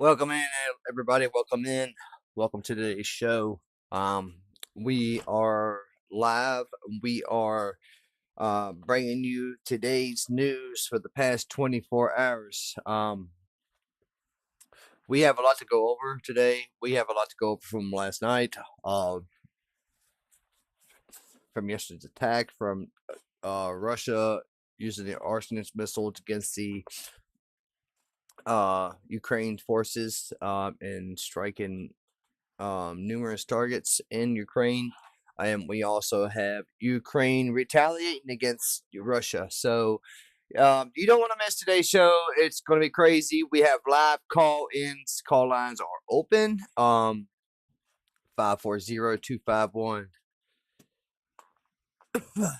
Welcome in, everybody. Welcome in. Welcome to today's show. We are live. We are bringing you today's news for the past 24 hours. We have a lot to go over today. We have a lot to go over from last night, from yesterday's attack, from Russia using the Oreshnik missiles against the Ukraine forces and striking numerous targets in Ukraine. And we also have Ukraine retaliating against Russia. So you don't want to miss today's show. It's going to be crazy. We have live call-ins. Call lines are open. 540-251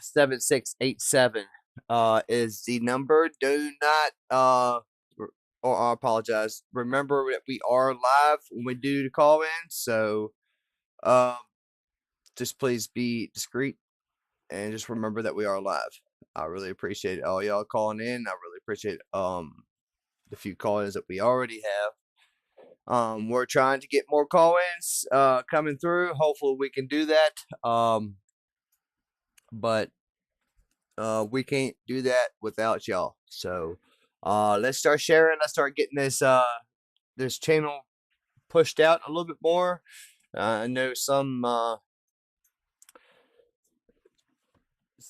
7687 is the number. Do not or I apologize. Remember that we are live when we do the call in, so just please be discreet and just remember that we are live. I really appreciate all y'all calling in. I really appreciate the few call-ins that we already have. We're trying to get more call-ins coming through. Hopefully we can do that. But we can't do that without y'all. So let's start sharing. Let's start getting this this channel pushed out a little bit more. I know some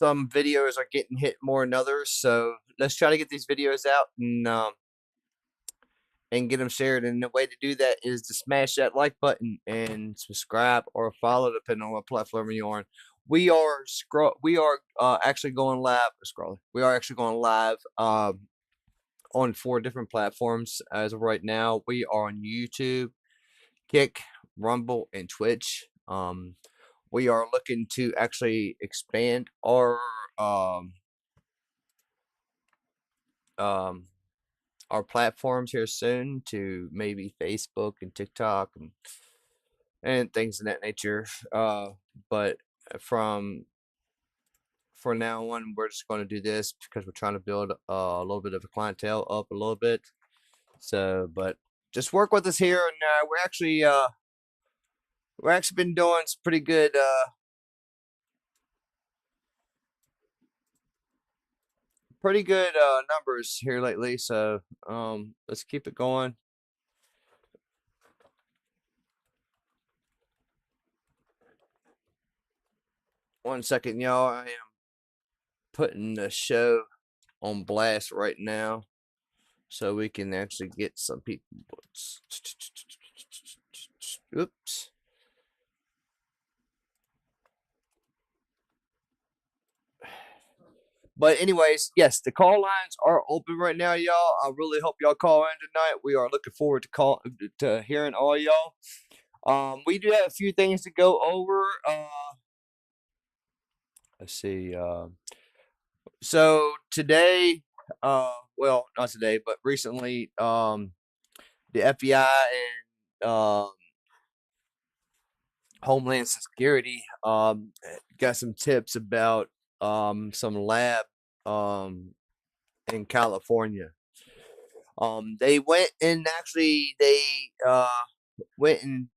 videos are getting hit more than others, so let's try to get these videos out and get them shared. And the way to do that is to smash that like button and subscribe or follow, depending on what platform you're on. We are actually going live. We are actually going live on 4 different platforms as of right now. We are on YouTube, Kick, Rumble, and Twitch. We are looking to actually expand our platforms here soon to maybe Facebook and TikTok and things of that nature. But for now on, we're just going to do this because we're trying to build a little bit of a clientele up a little bit. So, but just work with us here, and we're actually been doing some pretty good numbers here lately. So let's keep it going. One second, y'all. I am putting the show on blast right now so we can actually get some people. Oops. But anyways, yes, the call lines are open right now, y'all. I really hope y'all call in tonight. We are looking forward to hearing all y'all. We do have a few things to go over. Let's see. So today, well, not today, but recently, the FBI and Homeland Security got some tips about some lab in California. They went and actually went and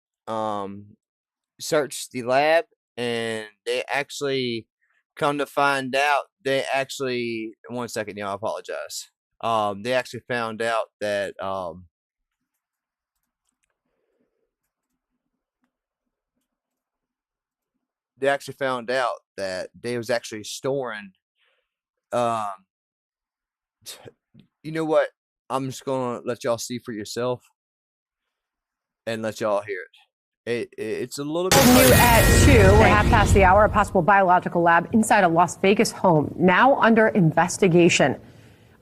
searched the lab, and they actually come to find out one second, y'all, I apologize. They actually found out that they was actually storing you know what? I'm just gonna let y'all see for yourself and let y'all hear it. It's a little bit new at 2. We're half past the hour. A possible biological lab inside a Las Vegas home now under investigation.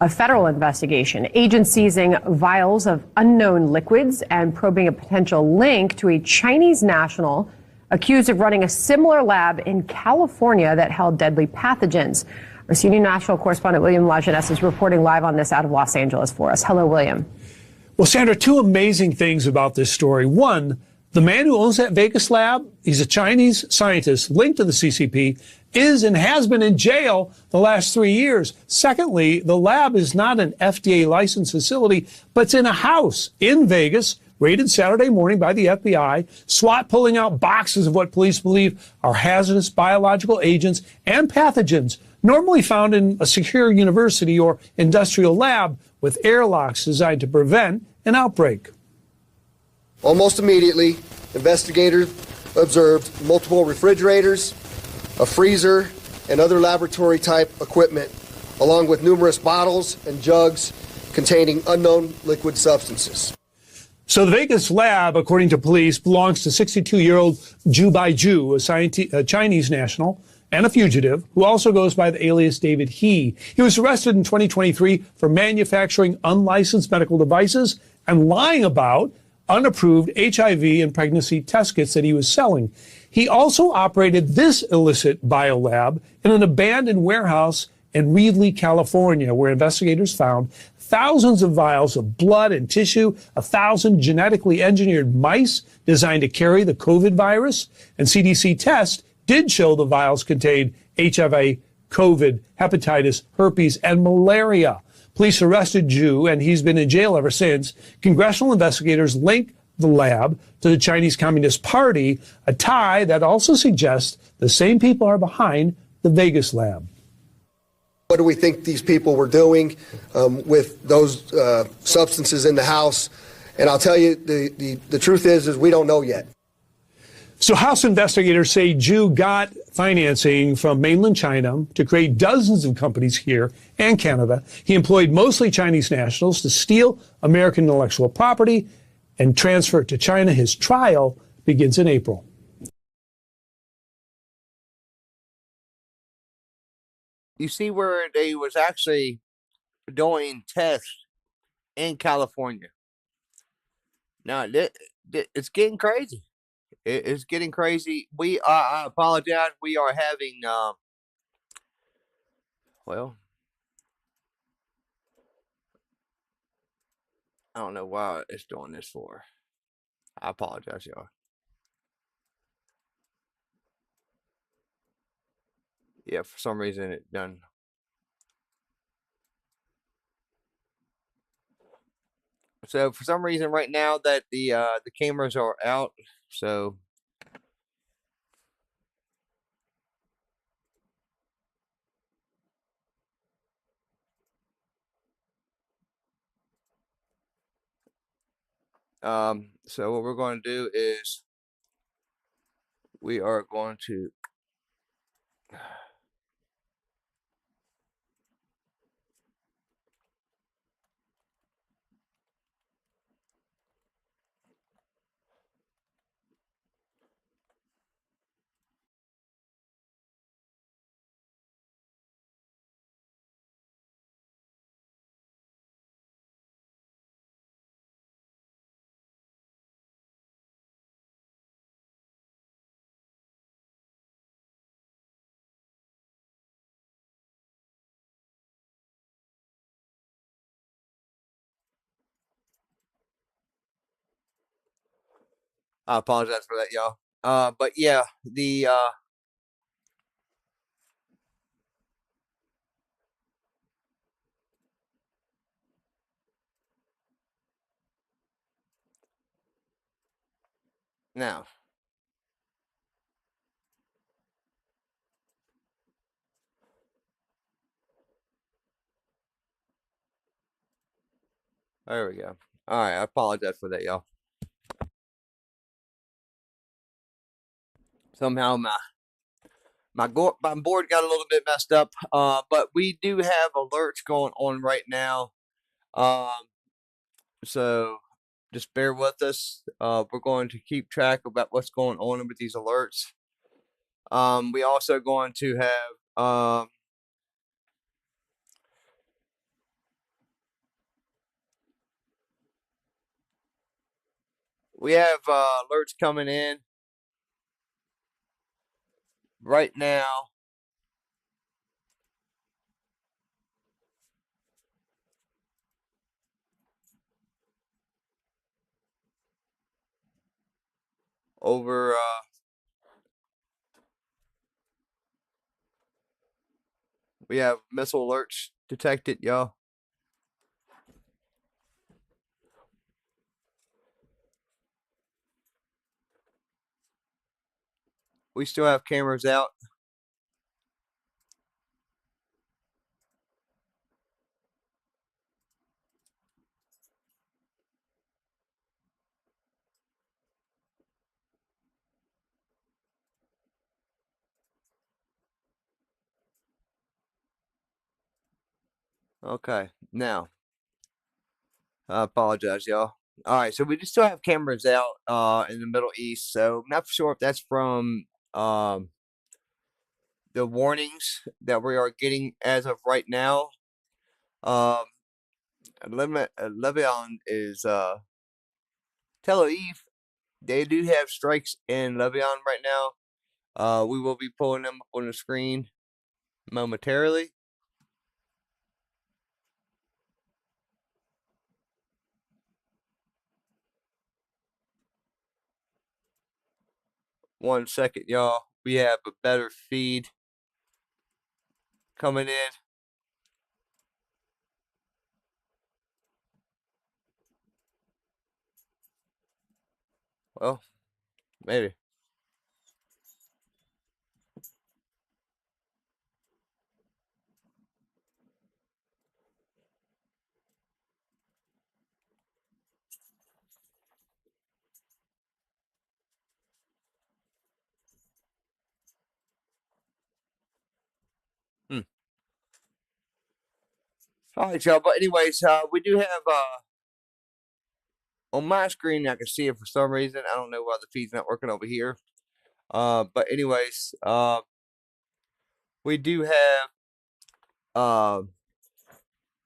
A federal investigation. Agents seizing vials of unknown liquids and probing a potential link to a Chinese national accused of running a similar lab in California that held deadly pathogens. Our senior national correspondent William Lajeunesse is reporting live on this out of Los Angeles for us. Hello, William. Well, Sandra, 2 amazing things about this story. One, the man who owns that Vegas lab, he's a Chinese scientist linked to the CCP, is and has been in jail the last 3 years. Secondly, the lab is not an FDA licensed facility, but it's in a house in Vegas raided Saturday morning by the FBI, SWAT pulling out boxes of what police believe are hazardous biological agents and pathogens normally found in a secure university or industrial lab with airlocks designed to prevent an outbreak. Almost immediately, investigators observed multiple refrigerators, a freezer, and other laboratory-type equipment, along with numerous bottles and jugs containing unknown liquid substances. So the Vegas lab, according to police, belongs to 62-year-old Zhu Baiju, a Chinese national and a fugitive who also goes by the alias David He. He was arrested in 2023 for manufacturing unlicensed medical devices and lying about unapproved HIV and pregnancy test kits that he was selling. He also operated this illicit biolab in an abandoned warehouse in Reedley, California, where investigators found thousands of vials of blood and tissue, 1,000 genetically engineered mice designed to carry the COVID virus, and CDC tests did show the vials contained HIV, COVID, hepatitis, herpes, and malaria. Police arrested Zhu, and he's been in jail ever since. Congressional investigators link the lab to the Chinese Communist Party, a tie that also suggests the same people are behind the Vegas lab. What do we think these people were doing with those substances in the house? And I'll tell you, the truth is we don't know yet. So House investigators say Zhu got financing from mainland China to create dozens of companies here and Canada. He employed mostly Chinese nationals to steal American intellectual property and transfer it to China. His trial begins in April. You see where they was actually doing tests in California. Now, it's getting crazy. It's getting crazy. I apologize. We are having, well, I don't know why it's doing this for. I apologize, y'all. Yeah, for some reason it done. So for some reason right now that the cameras are out, so so what we're going to do is we are going to I apologize for that, y'all. But yeah, the now there we go. All right, I apologize for that, y'all. Somehow my board got a little bit messed up. But we do have alerts going on right now. So just bear with us. We're going to keep track about what's going on with these alerts. We also going to have alerts coming in right now. Over we have missile alerts detected, y'all. we still have cameras out. Okay, now I apologize, y'all. All right, so we just still have cameras out in the Middle East. So I'm not sure if that's from the warnings that we are getting as of right now. Um, Lebanon is Tel Aviv. They do have strikes in Lebanon right now. We will be pulling them up on the screen momentarily. One second, y'all. We have a better feed coming in. Well, maybe. All right, y'all. But anyways, we do have on my screen. I can see it for some reason. I don't know why the feed's not working over here. But anyways, we do have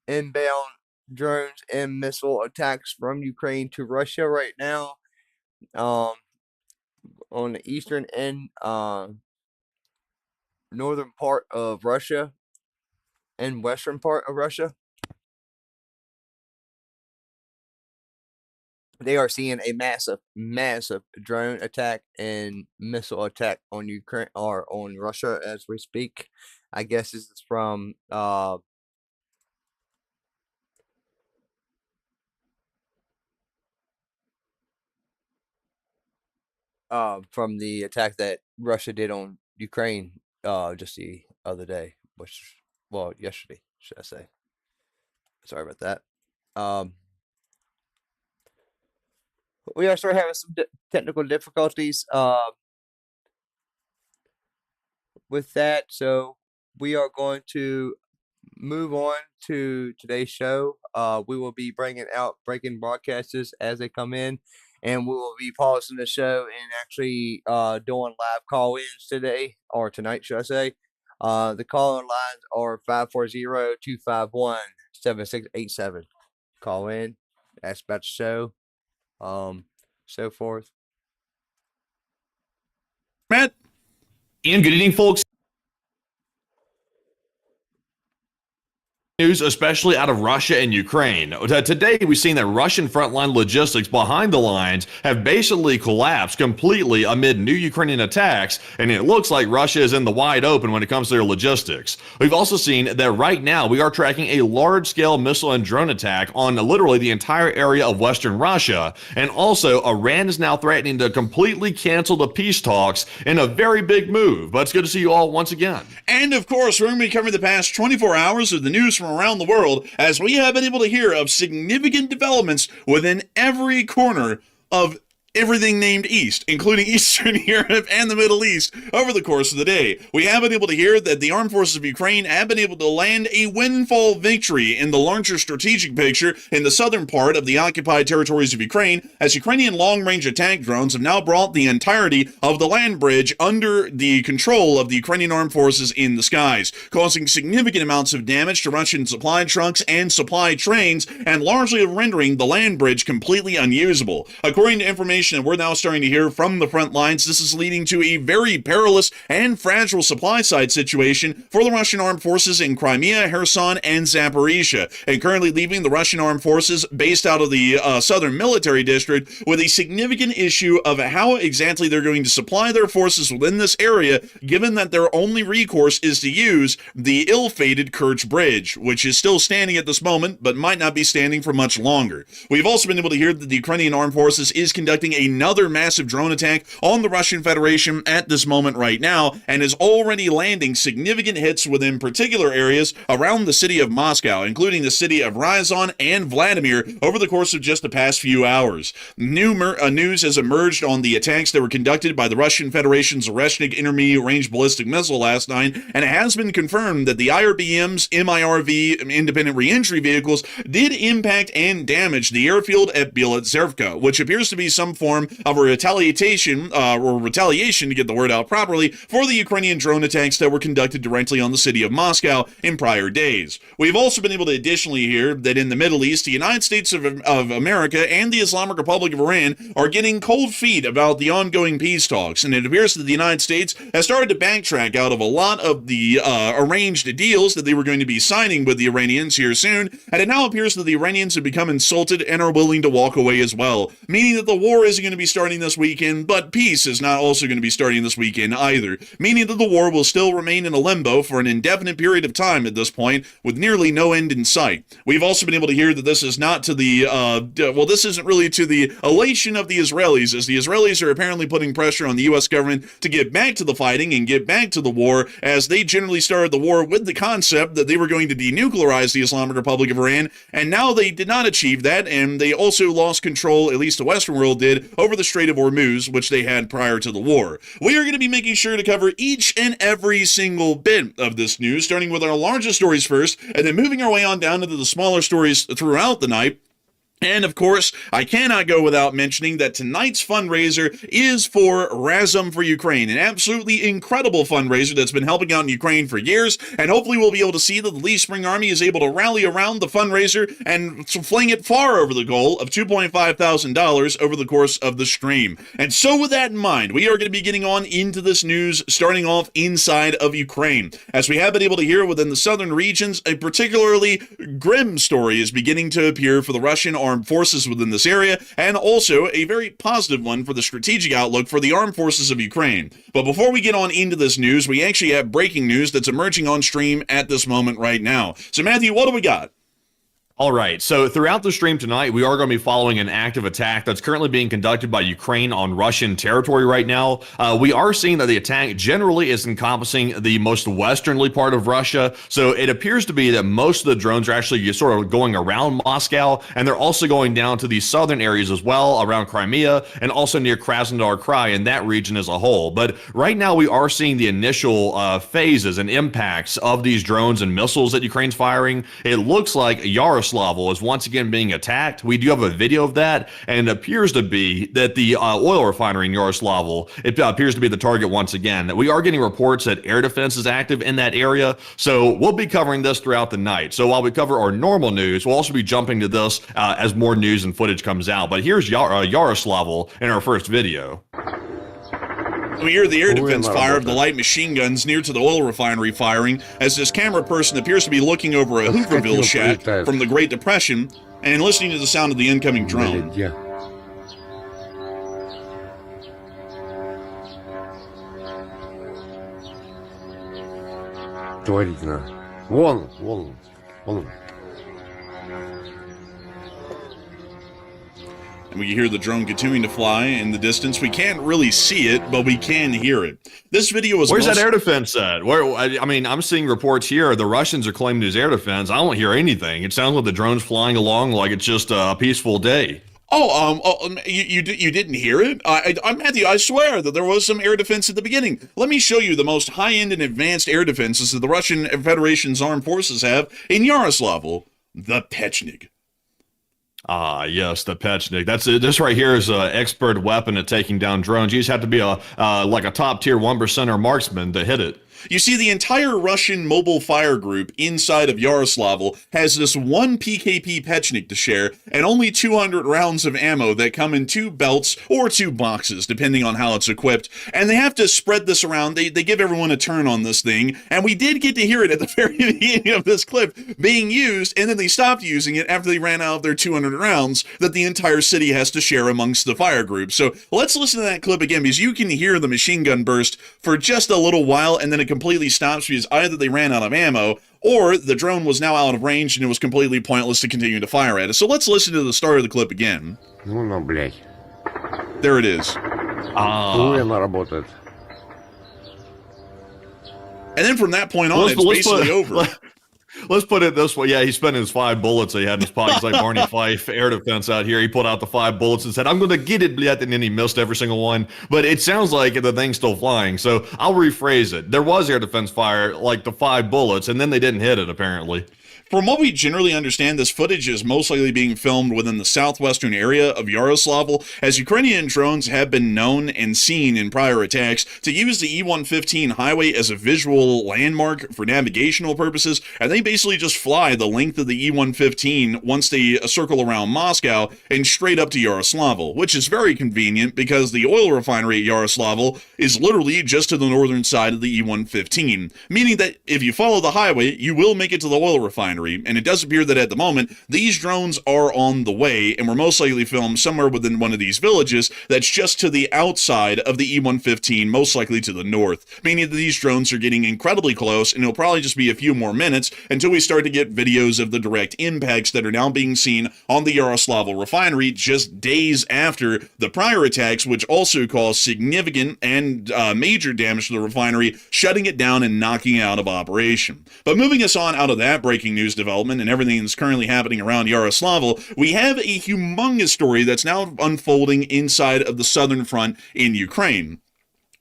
inbound drones and missile attacks from Ukraine to Russia right now. On the eastern and northern part of Russia and western part of Russia. They are seeing a massive drone attack and missile attack on Ukraine or on Russia as we speak. I guess this is from the attack that Russia did on Ukraine just the other day, yesterday, should I say. Sorry about that. We are still having some technical difficulties with that, so we are going to move on to today's show. We will be bringing out breaking broadcasts as they come in, and we will be pausing the show and actually doing live call-ins today, or tonight, should I say. The call-in lines are 540-251-7687. Call in, ask about the show, so forth. Matt, and good evening, folks. News, especially out of Russia and Ukraine. Today, we've seen that Russian frontline logistics behind the lines have basically collapsed completely amid new Ukrainian attacks, and it looks like Russia is in the wide open when it comes to their logistics. We've also seen that right now we are tracking a large-scale missile and drone attack on literally the entire area of western Russia, and also Iran is now threatening to completely cancel the peace talks in a very big move. But it's good to see you all once again. And of course, we're going to be covering the past 24 hours of the news from around the world, as we have been able to hear of significant developments within every corner of everything named East, including Eastern Europe and the Middle East, over the course of the day. We have been able to hear that the armed forces of Ukraine have been able to land a windfall victory in the larger strategic picture in the southern part of the occupied territories of Ukraine, as Ukrainian long-range attack drones have now brought the entirety of the land bridge under the control of the Ukrainian armed forces in the skies, causing significant amounts of damage to Russian supply trucks and supply trains, and largely rendering the land bridge completely unusable. According to information that we're now starting to hear from the front lines, this is leading to a very perilous and fragile supply side situation for the Russian armed forces in Crimea, Kherson, and Zaporizhia, and currently leaving the Russian armed forces based out of the southern military district with a significant issue of how exactly they're going to supply their forces within this area, given that their only recourse is to use the ill-fated Kerch Bridge, which is still standing at this moment, but might not be standing for much longer. We've also been able to hear that the Ukrainian armed forces is conducting conducting another massive drone attack on the Russian Federation at this moment right now, and is already landing significant hits within particular areas around the city of Moscow, including the city of Ryazan and Vladimir, over the course of just the past few hours. News has emerged on the attacks that were conducted by the Russian Federation's Oreshnik intermediate-range ballistic missile last night, and it has been confirmed that the IRBM's MIRV independent reentry vehicles did impact and damage the airfield at Bila Tserkva, which appears to be some form of a retaliation to get the word out properly, for the Ukrainian drone attacks that were conducted directly on the city of Moscow in prior days. We've also been able to additionally hear that in the Middle East, the United States of America and the Islamic Republic of Iran are getting cold feet about the ongoing peace talks, and it appears that the United States has started to backtrack out of a lot of the arranged deals that they were going to be signing with the Iranians here soon, and it now appears that the Iranians have become insulted and are willing to walk away as well, meaning that the war isn't going to be starting this weekend, but peace is not also going to be starting this weekend either, meaning that the war will still remain in a limbo for an indefinite period of time at this point, with nearly no end in sight. We've also been able to hear that this is not to the, this isn't really to the elation of the Israelis, as the Israelis are apparently putting pressure on the U.S. government to get back to the fighting and get back to the war, as they generally started the war with the concept that they were going to denuclearize the Islamic Republic of Iran, and now they did not achieve that, and they also lost control, at least the Western world did, over the Strait of Hormuz, which they had prior to the war. We are going to be making sure to cover each and every single bit of this news, starting with our largest stories first, and then moving our way on down into the smaller stories throughout the night. And of course, I cannot go without mentioning that tonight's fundraiser is for Razum for Ukraine, an absolutely incredible fundraiser that's been helping out in Ukraine for years, and hopefully we'll be able to see that the Lee Spring Army is able to rally around the fundraiser and fling it far over the goal of $2,500 over the course of the stream. And so with that in mind, we are going to be getting on into this news, starting off inside of Ukraine. As we have been able to hear within the southern regions, a particularly grim story is beginning to appear for the Russian armed forces within this area, and also a very positive one for the strategic outlook for the armed forces of Ukraine. But before we get on into this news, we actually have breaking news that's emerging on stream at this moment right now. So Matthew, what do we got? All right, so throughout the stream tonight, we are going to be following an active attack that's currently being conducted by Ukraine on Russian territory right now. We are seeing that the attack generally is encompassing the most westernly part of Russia, so it appears to be that most of the drones are actually sort of going around Moscow, and they're also going down to the southern areas as well, around Crimea, and also near Krasnodar Krai in that region as a whole. But right now, we are seeing the initial phases and impacts of these drones and missiles that Ukraine's firing. It looks like Yaroslav is once again being attacked. We do have a video of that, and it appears to be that the oil refinery in Yaroslav, it appears to be the target once again. We are getting reports that air defense is active in that area, so we'll be covering this throughout the night. So while we cover our normal news, we'll also be jumping to this as more news and footage comes out. But here's Yaroslav in our first video. We hear the air defense fire of the light machine guns near to the oil refinery firing, as this camera person appears to be looking over a Hooverville shack from the Great Depression and listening to the sound of the incoming drone. And we hear the drone continuing to fly in the distance. We can't really see it, but we can hear it. This video is... Where's that air defense at? I'm seeing reports here. The Russians are claiming there's air defense. I don't hear anything. It sounds like the drone's flying along like it's just a peaceful day. You didn't hear it? Matthew, I swear that there was some air defense at the beginning. Let me show you the most high-end and advanced air defenses that the Russian Federation's armed forces have in Yaroslav. The Pechnik. Ah, yes, the Pechnik. That's it. This right here is an expert weapon at taking down drones. You just have to be like a top-tier 1%er marksman to hit it. You see, the entire Russian mobile fire group inside of Yaroslav has this one PKP Pechnik to share, and only 200 rounds of ammo that come in 2 belts or 2 boxes, depending on how it's equipped. And they have to spread this around. They give everyone a turn on this thing, and we did get to hear it at the very beginning of this clip being used, and then they stopped using it after they ran out of their 200 rounds that the entire city has to share amongst the fire group. So let's listen to that clip again, because you can hear the machine gun burst for just a little while, and then it completely stops because either they ran out of ammo or the drone was now out of range and it was completely pointless to continue to fire at it. So let's listen to the start of the clip again. Ну, блядь. There it is. Охуенно работает. And then from that point on, it's basically over. Let's put it this way. Yeah, he spent his 5 bullets that he had in his pockets like Barney Fife, air defense out here. He pulled out the 5 bullets and said, I'm going to get it, bleh, and then he missed every single one. But it sounds like the thing's still flying. So I'll rephrase it. There was air defense fire, like the 5 bullets, and then they didn't hit it, apparently. From what we generally understand, this footage is most likely being filmed within the southwestern area of Yaroslavl, as Ukrainian drones have been known and seen in prior attacks to use the E-115 highway as a visual landmark for navigational purposes, and they basically just fly the length of the E-115 once they circle around Moscow and straight up to Yaroslavl, which is very convenient because the oil refinery at Yaroslavl is literally just to the northern side of the E-115, meaning that if you follow the highway, you will make it to the oil refinery. And it does appear that at the moment, these drones are on the way and were most likely filmed somewhere within one of these villages that's just to the outside of the E-115, most likely to the north, meaning that these drones are getting incredibly close, and it'll probably just be a few more minutes until we start to get videos of the direct impacts that are now being seen on the Yaroslavl refinery just days after the prior attacks, which also caused significant and major damage to the refinery, shutting it down and knocking it out of operation. But moving us on out of that breaking news development and everything that's currently happening around Yaroslavl, we have a humongous story that's now unfolding inside of the southern front in Ukraine.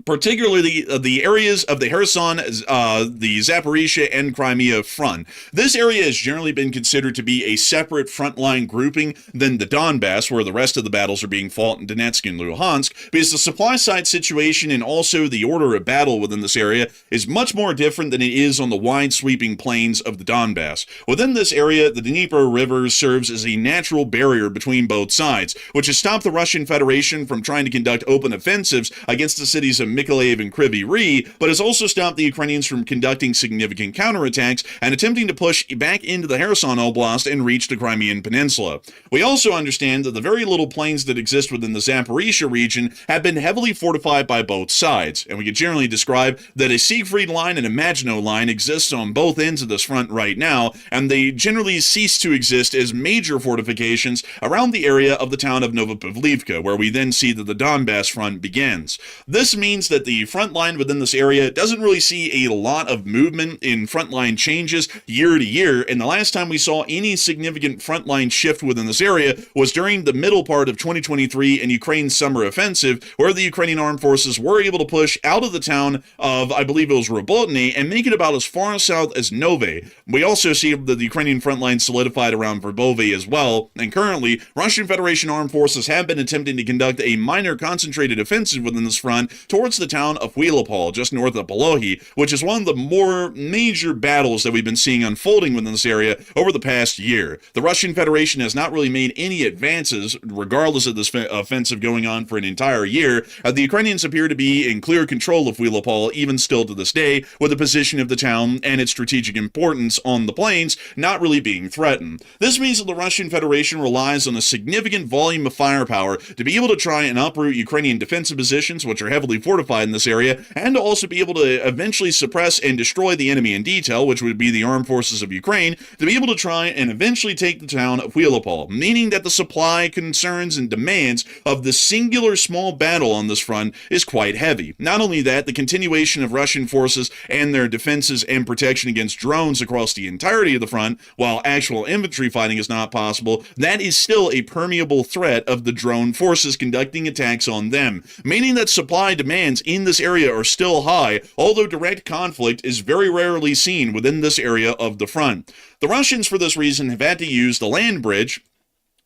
Particularly the areas of the Kherson, the Zaporizhia, and Crimea front. This area has generally been considered to be a separate frontline grouping than the Donbass, where the rest of the battles are being fought in Donetsk and Luhansk, because the supply side situation and also the order of battle within this area is much more different than it is on the wide sweeping plains of the Donbass. Within this area, the Dnieper River serves as a natural barrier between both sides, which has stopped the Russian Federation from trying to conduct open offensives against the cities of Mykolaiv and Kryvyi Rih, but has also stopped the Ukrainians from conducting significant counterattacks and attempting to push back into the Kherson Oblast and reach the Crimean Peninsula. We also understand that the very little plains that exist within the Zaporizhia region have been heavily fortified by both sides, and we could generally describe that a Siegfried line and a Maginot line exists on both ends of this front right now, and they generally cease to exist as major fortifications around the area of the town of Novopavlivka, where we then see that the Donbass front begins. This means that the front line within this area doesn't really see a lot of movement in frontline changes year to year, and the last time we saw any significant frontline shift within this area was during the middle part of 2023 in Ukraine's summer offensive, where the Ukrainian armed forces were able to push out of the town of, I believe it was Robotny, and make it about as far south as Nove. We also see that the Ukrainian front line solidified around Verbove as well, and currently, Russian Federation armed forces have been attempting to conduct a minor concentrated offensive within this front towards the town of Huilopol, just north of Polohi, which is one of the more major battles that we've been seeing unfolding within this area over the past year. The Russian Federation has not really made any advances, regardless of this offensive going on for an entire year. The Ukrainians appear to be in clear control of Huilopol, even still to this day, with the position of the town and its strategic importance on the plains not really being threatened. This means that the Russian Federation relies on a significant volume of firepower to be able to try and uproot Ukrainian defensive positions, which are heavily fortified in this area, and to also be able to eventually suppress and destroy the enemy in detail, which would be the armed forces of Ukraine, to be able to try and eventually take the town of Huilopol, meaning that the supply, concerns, and demands of the singular small battle on this front is quite heavy. Not only that, the continuation of Russian forces and their defenses and protection against drones across the entirety of the front, while actual infantry fighting is not possible, that is still a permeable threat of the drone forces conducting attacks on them, meaning that supply demands in this area are still high, although direct conflict is very rarely seen within this area of the front. The Russians, for this reason, have had to use the land bridge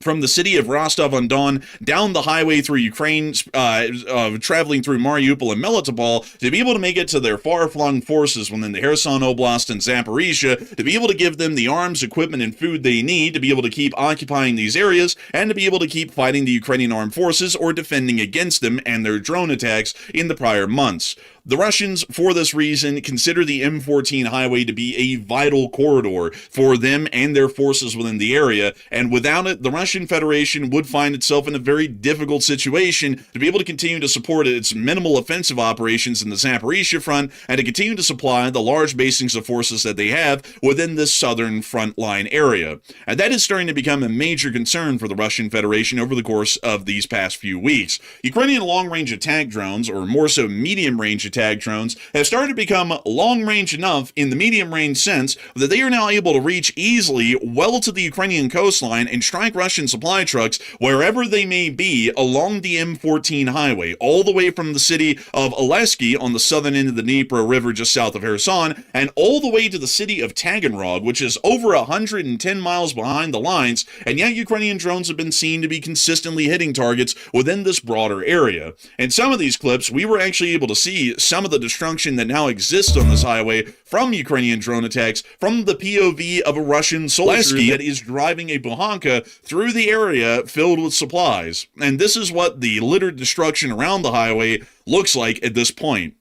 from the city of Rostov-on-Don down the highway through Ukraine, traveling through Mariupol and Melitopol, to be able to make it to their far-flung forces within the Kherson Oblast and Zaporizhia, to be able to give them the arms, equipment, and food they need to be able to keep occupying these areas, and to be able to keep fighting the Ukrainian armed forces or defending against them and their drone attacks in the prior months. The Russians, for this reason, consider the M14 highway to be a vital corridor for them and their forces within the area, and without it, the Russians Russian Federation would find itself in a very difficult situation to be able to continue to support its minimal offensive operations in the Zaporizhia front and to continue to supply the large basings of forces that they have within this southern front line area. And that is starting to become a major concern for the Russian Federation over the course of these past few weeks. Ukrainian long-range attack drones, or more so medium-range attack drones, have started to become long-range enough in the medium-range sense that they are now able to reach easily well to the Ukrainian coastline and strike Russian supply trucks wherever they may be along the M14 highway, all the way from the city of Oleski on the southern end of the Dnieper River just south of Kherson, and all the way to the city of Taganrog, which is over 110 miles behind the lines, and yet Ukrainian drones have been seen to be consistently hitting targets within this broader area. In some of these clips, we were actually able to see some of the destruction that now exists on this highway from Ukrainian drone attacks from the POV of a Russian soldier that is driving a Buhanka through the area filled with supplies. And this is what the littered destruction around the highway looks like at this point.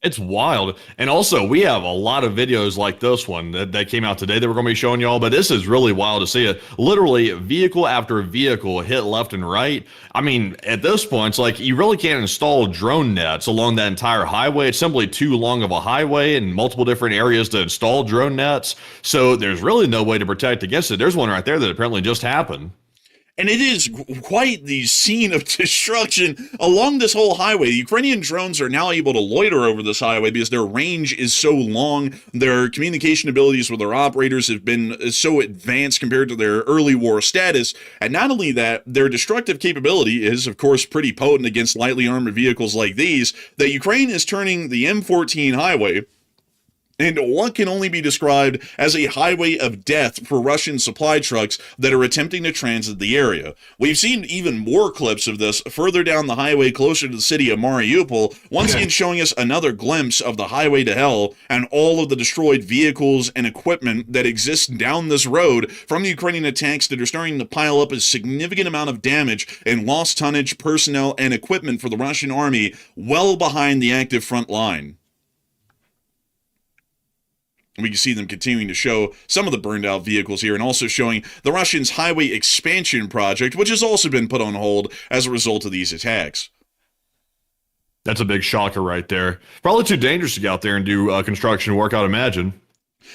It's wild. And also, we have a lot of videos like this one that came out today that we're going to be showing y'all, but this is really wild to see it. Literally, vehicle after vehicle hit left and right. I mean, at this point, it's like you really can't install drone nets along that entire highway. It's simply too long of a highway and multiple different areas to install drone nets. So there's really no way to protect against it. There's one right there that apparently just happened. And it is quite the scene of destruction along this whole highway. The Ukrainian drones are now able to loiter over this highway because their range is so long. Their communication abilities with their operators have been so advanced compared to their early war status. And not only that, their destructive capability is, of course, pretty potent against lightly armored vehicles like these, that Ukraine is turning the M14 highway and what can only be described as a highway of death for Russian supply trucks that are attempting to transit the area. We've seen even more clips of this further down the highway closer to the city of Mariupol, once again showing us another glimpse of the highway to hell and all of the destroyed vehicles and equipment that exists down this road from the Ukrainian attacks that are starting to pile up a significant amount of damage and lost tonnage, personnel, and equipment for the Russian army well behind the active front line. We can see them continuing to show some of the burned out vehicles here and also showing the Russians' highway expansion project, which has also been put on hold as a result of these attacks. That's a big shocker right there. Probably too dangerous to go out there and do construction work, I'd imagine.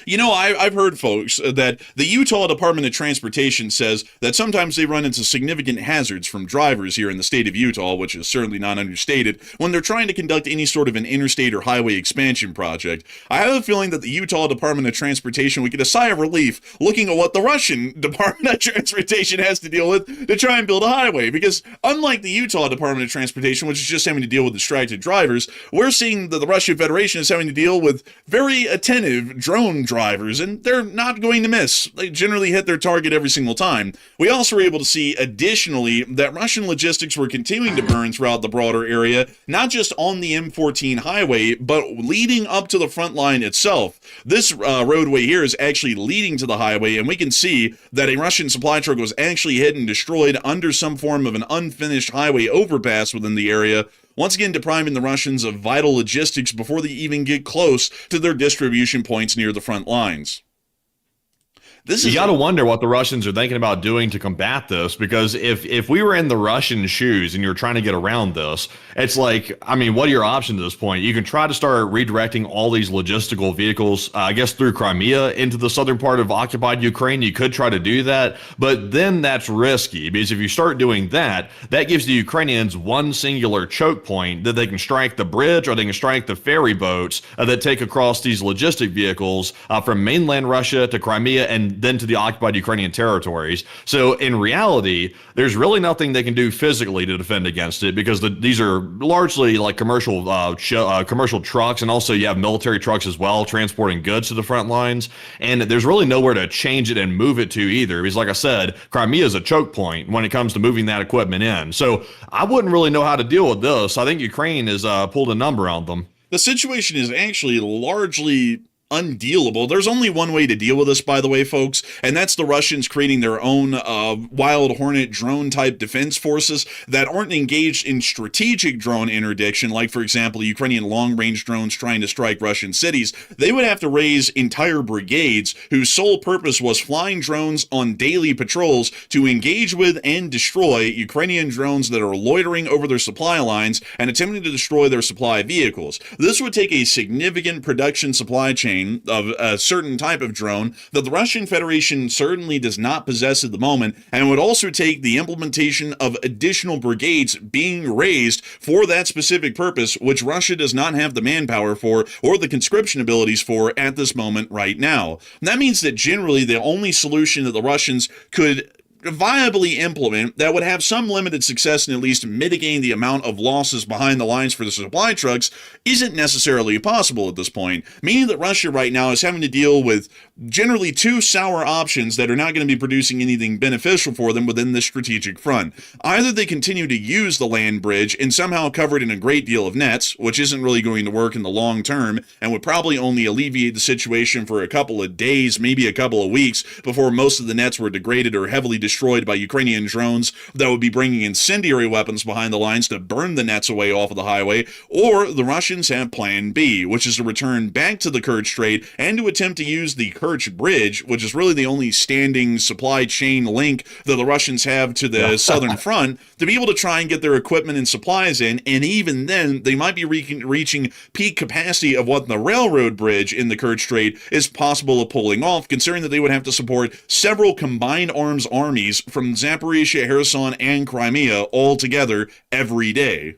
You know, I've heard, folks, that the Utah Department of Transportation says that sometimes they run into significant hazards from drivers here in the state of Utah, which is certainly not understated, when they're trying to conduct any sort of an interstate or highway expansion project. I have a feeling that the Utah Department of Transportation would get a sigh of relief looking at what the Russian Department of Transportation has to deal with to try and build a highway, because unlike the Utah Department of Transportation, which is just having to deal with distracted drivers, we're seeing that the Russian Federation is having to deal with very attentive drone drivers, and they're not going to miss. They generally hit their target every single time. We also were able to see, additionally, that Russian logistics were continuing to burn throughout the broader area, not just on the M14 highway, but leading up to the front line itself. This roadway here is actually leading to the highway, and we can see that a Russian supply truck was actually hit and destroyed under some form of an unfinished highway overpass within the area, once again depriving the Russians of vital logistics before they even get close to their distribution points near the front lines. You got to wonder what the Russians are thinking about doing to combat this, because if we were in the Russian shoes and you're trying to get around this, it's like, I mean, what are your options at this point? You can try to start redirecting all these logistical vehicles, I guess, through Crimea into the southern part of occupied Ukraine. You could try to do that, but then that's risky, because if you start doing that, that gives the Ukrainians one singular choke point that they can strike the bridge or they can strike the ferry boats that take across these logistic vehicles from mainland Russia to Crimea and then to the occupied Ukrainian territories. So in reality, there's really nothing they can do physically to defend against it, because these are largely like commercial trucks, and also you have military trucks as well transporting goods to the front lines. And there's really nowhere to change it and move it to either, because like I said, Crimea is a choke point when it comes to moving that equipment in. So I wouldn't really know how to deal with this. I think Ukraine has pulled a number on them. The situation is actually largely undealable. There's only one way to deal with this, by the way, folks, and that's the Russians creating their own Wild Hornet drone-type defense forces that aren't engaged in strategic drone interdiction, like, for example, Ukrainian long-range drones trying to strike Russian cities. They would have to raise entire brigades whose sole purpose was flying drones on daily patrols to engage with and destroy Ukrainian drones that are loitering over their supply lines and attempting to destroy their supply vehicles. This would take a significant production supply chain of a certain type of drone that the Russian Federation certainly does not possess at the moment, and would also take the implementation of additional brigades being raised for that specific purpose, which Russia does not have the manpower for or the conscription abilities for at this moment right now. And that means that generally the only solution that the Russians could viably implement that would have some limited success in at least mitigating the amount of losses behind the lines for the supply trucks isn't necessarily possible at this point, meaning that Russia right now is having to deal with generally two sour options that are not going to be producing anything beneficial for them within this strategic front. Either they continue to use the land bridge and somehow cover it in a great deal of nets, which isn't really going to work in the long term and would probably only alleviate the situation for a couple of days, maybe a couple of weeks, before most of the nets were degraded or heavily destroyed by Ukrainian drones that would be bringing incendiary weapons behind the lines to burn the nets away off of the highway. Or the Russians have plan B, which is to return back to the Kerch Strait and to attempt to use the Kerch Bridge, which is really the only standing supply chain link that the Russians have to the southern front, to be able to try and get their equipment and supplies in. And even then, they might be reaching peak capacity of what the railroad bridge in the Kerch Strait is possible of pulling off, considering that they would have to support several combined arms armies from Zaporizhia, Kherson, and Crimea all together every day.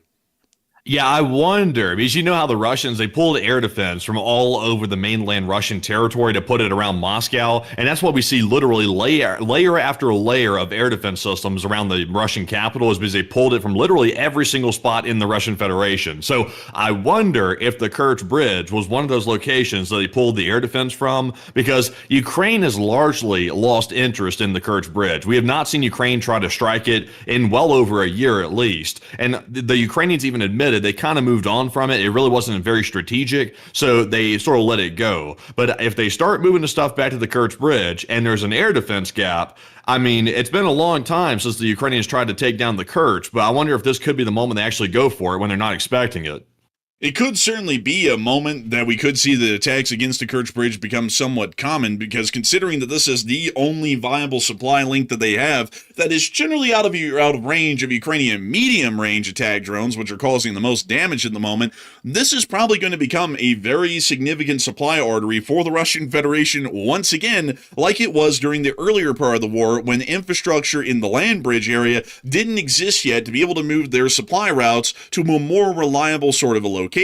Yeah, I wonder, because you know how the Russians, they pulled air defense from all over the mainland Russian territory to put it around Moscow, and that's why we see literally layer after layer of air defense systems around the Russian capital, is because they pulled it from literally every single spot in the Russian Federation. So I wonder if the Kerch Bridge was one of those locations that they pulled the air defense from, because Ukraine has largely lost interest in the Kerch Bridge. We have not seen Ukraine try to strike it in well over a year at least, and the Ukrainians even admitted they kind of moved on from it. It really wasn't very strategic, so they sort of let it go. But if they start moving the stuff back to the Kerch Bridge and there's an air defense gap, I mean, it's been a long time since the Ukrainians tried to take down the Kerch, but I wonder if this could be the moment they actually go for it when they're not expecting it. It could certainly be a moment that we could see the attacks against the Kerch Bridge become somewhat common, because considering that this is the only viable supply link that they have that is generally out of range of Ukrainian medium-range attack drones, which are causing the most damage at the moment, this is probably going to become a very significant supply artery for the Russian Federation once again, like it was during the earlier part of the war when infrastructure in the land bridge area didn't exist yet to be able to move their supply routes to a more reliable sort of a location.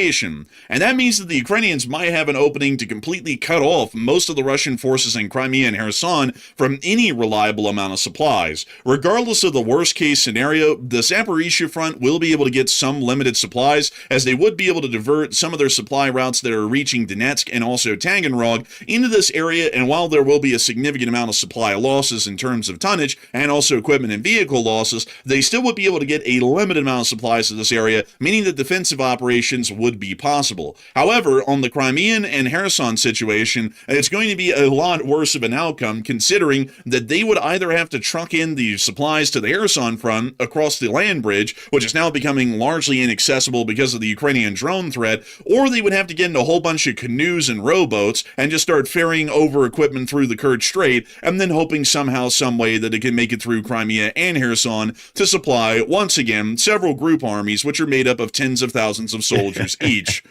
And that means that the Ukrainians might have an opening to completely cut off most of the Russian forces in Crimea and Kherson from any reliable amount of supplies. Regardless of the worst case scenario, the Zaporizhia front will be able to get some limited supplies, as they would be able to divert some of their supply routes that are reaching Donetsk and also Taganrog into this area. And while there will be a significant amount of supply losses in terms of tonnage and also equipment and vehicle losses, they still would be able to get a limited amount of supplies to this area, meaning that defensive operations would be possible. However, on the Crimean and Kherson situation, it's going to be a lot worse of an outcome, considering that they would either have to truck in the supplies to the Kherson front across the land bridge, which is now becoming largely inaccessible because of the Ukrainian drone threat, or they would have to get in a whole bunch of canoes and rowboats and just start ferrying over equipment through the Kerch Strait, and then hoping somehow, some way that it can make it through Crimea and Kherson to supply, once again, several group armies, which are made up of tens of thousands of soldiers each.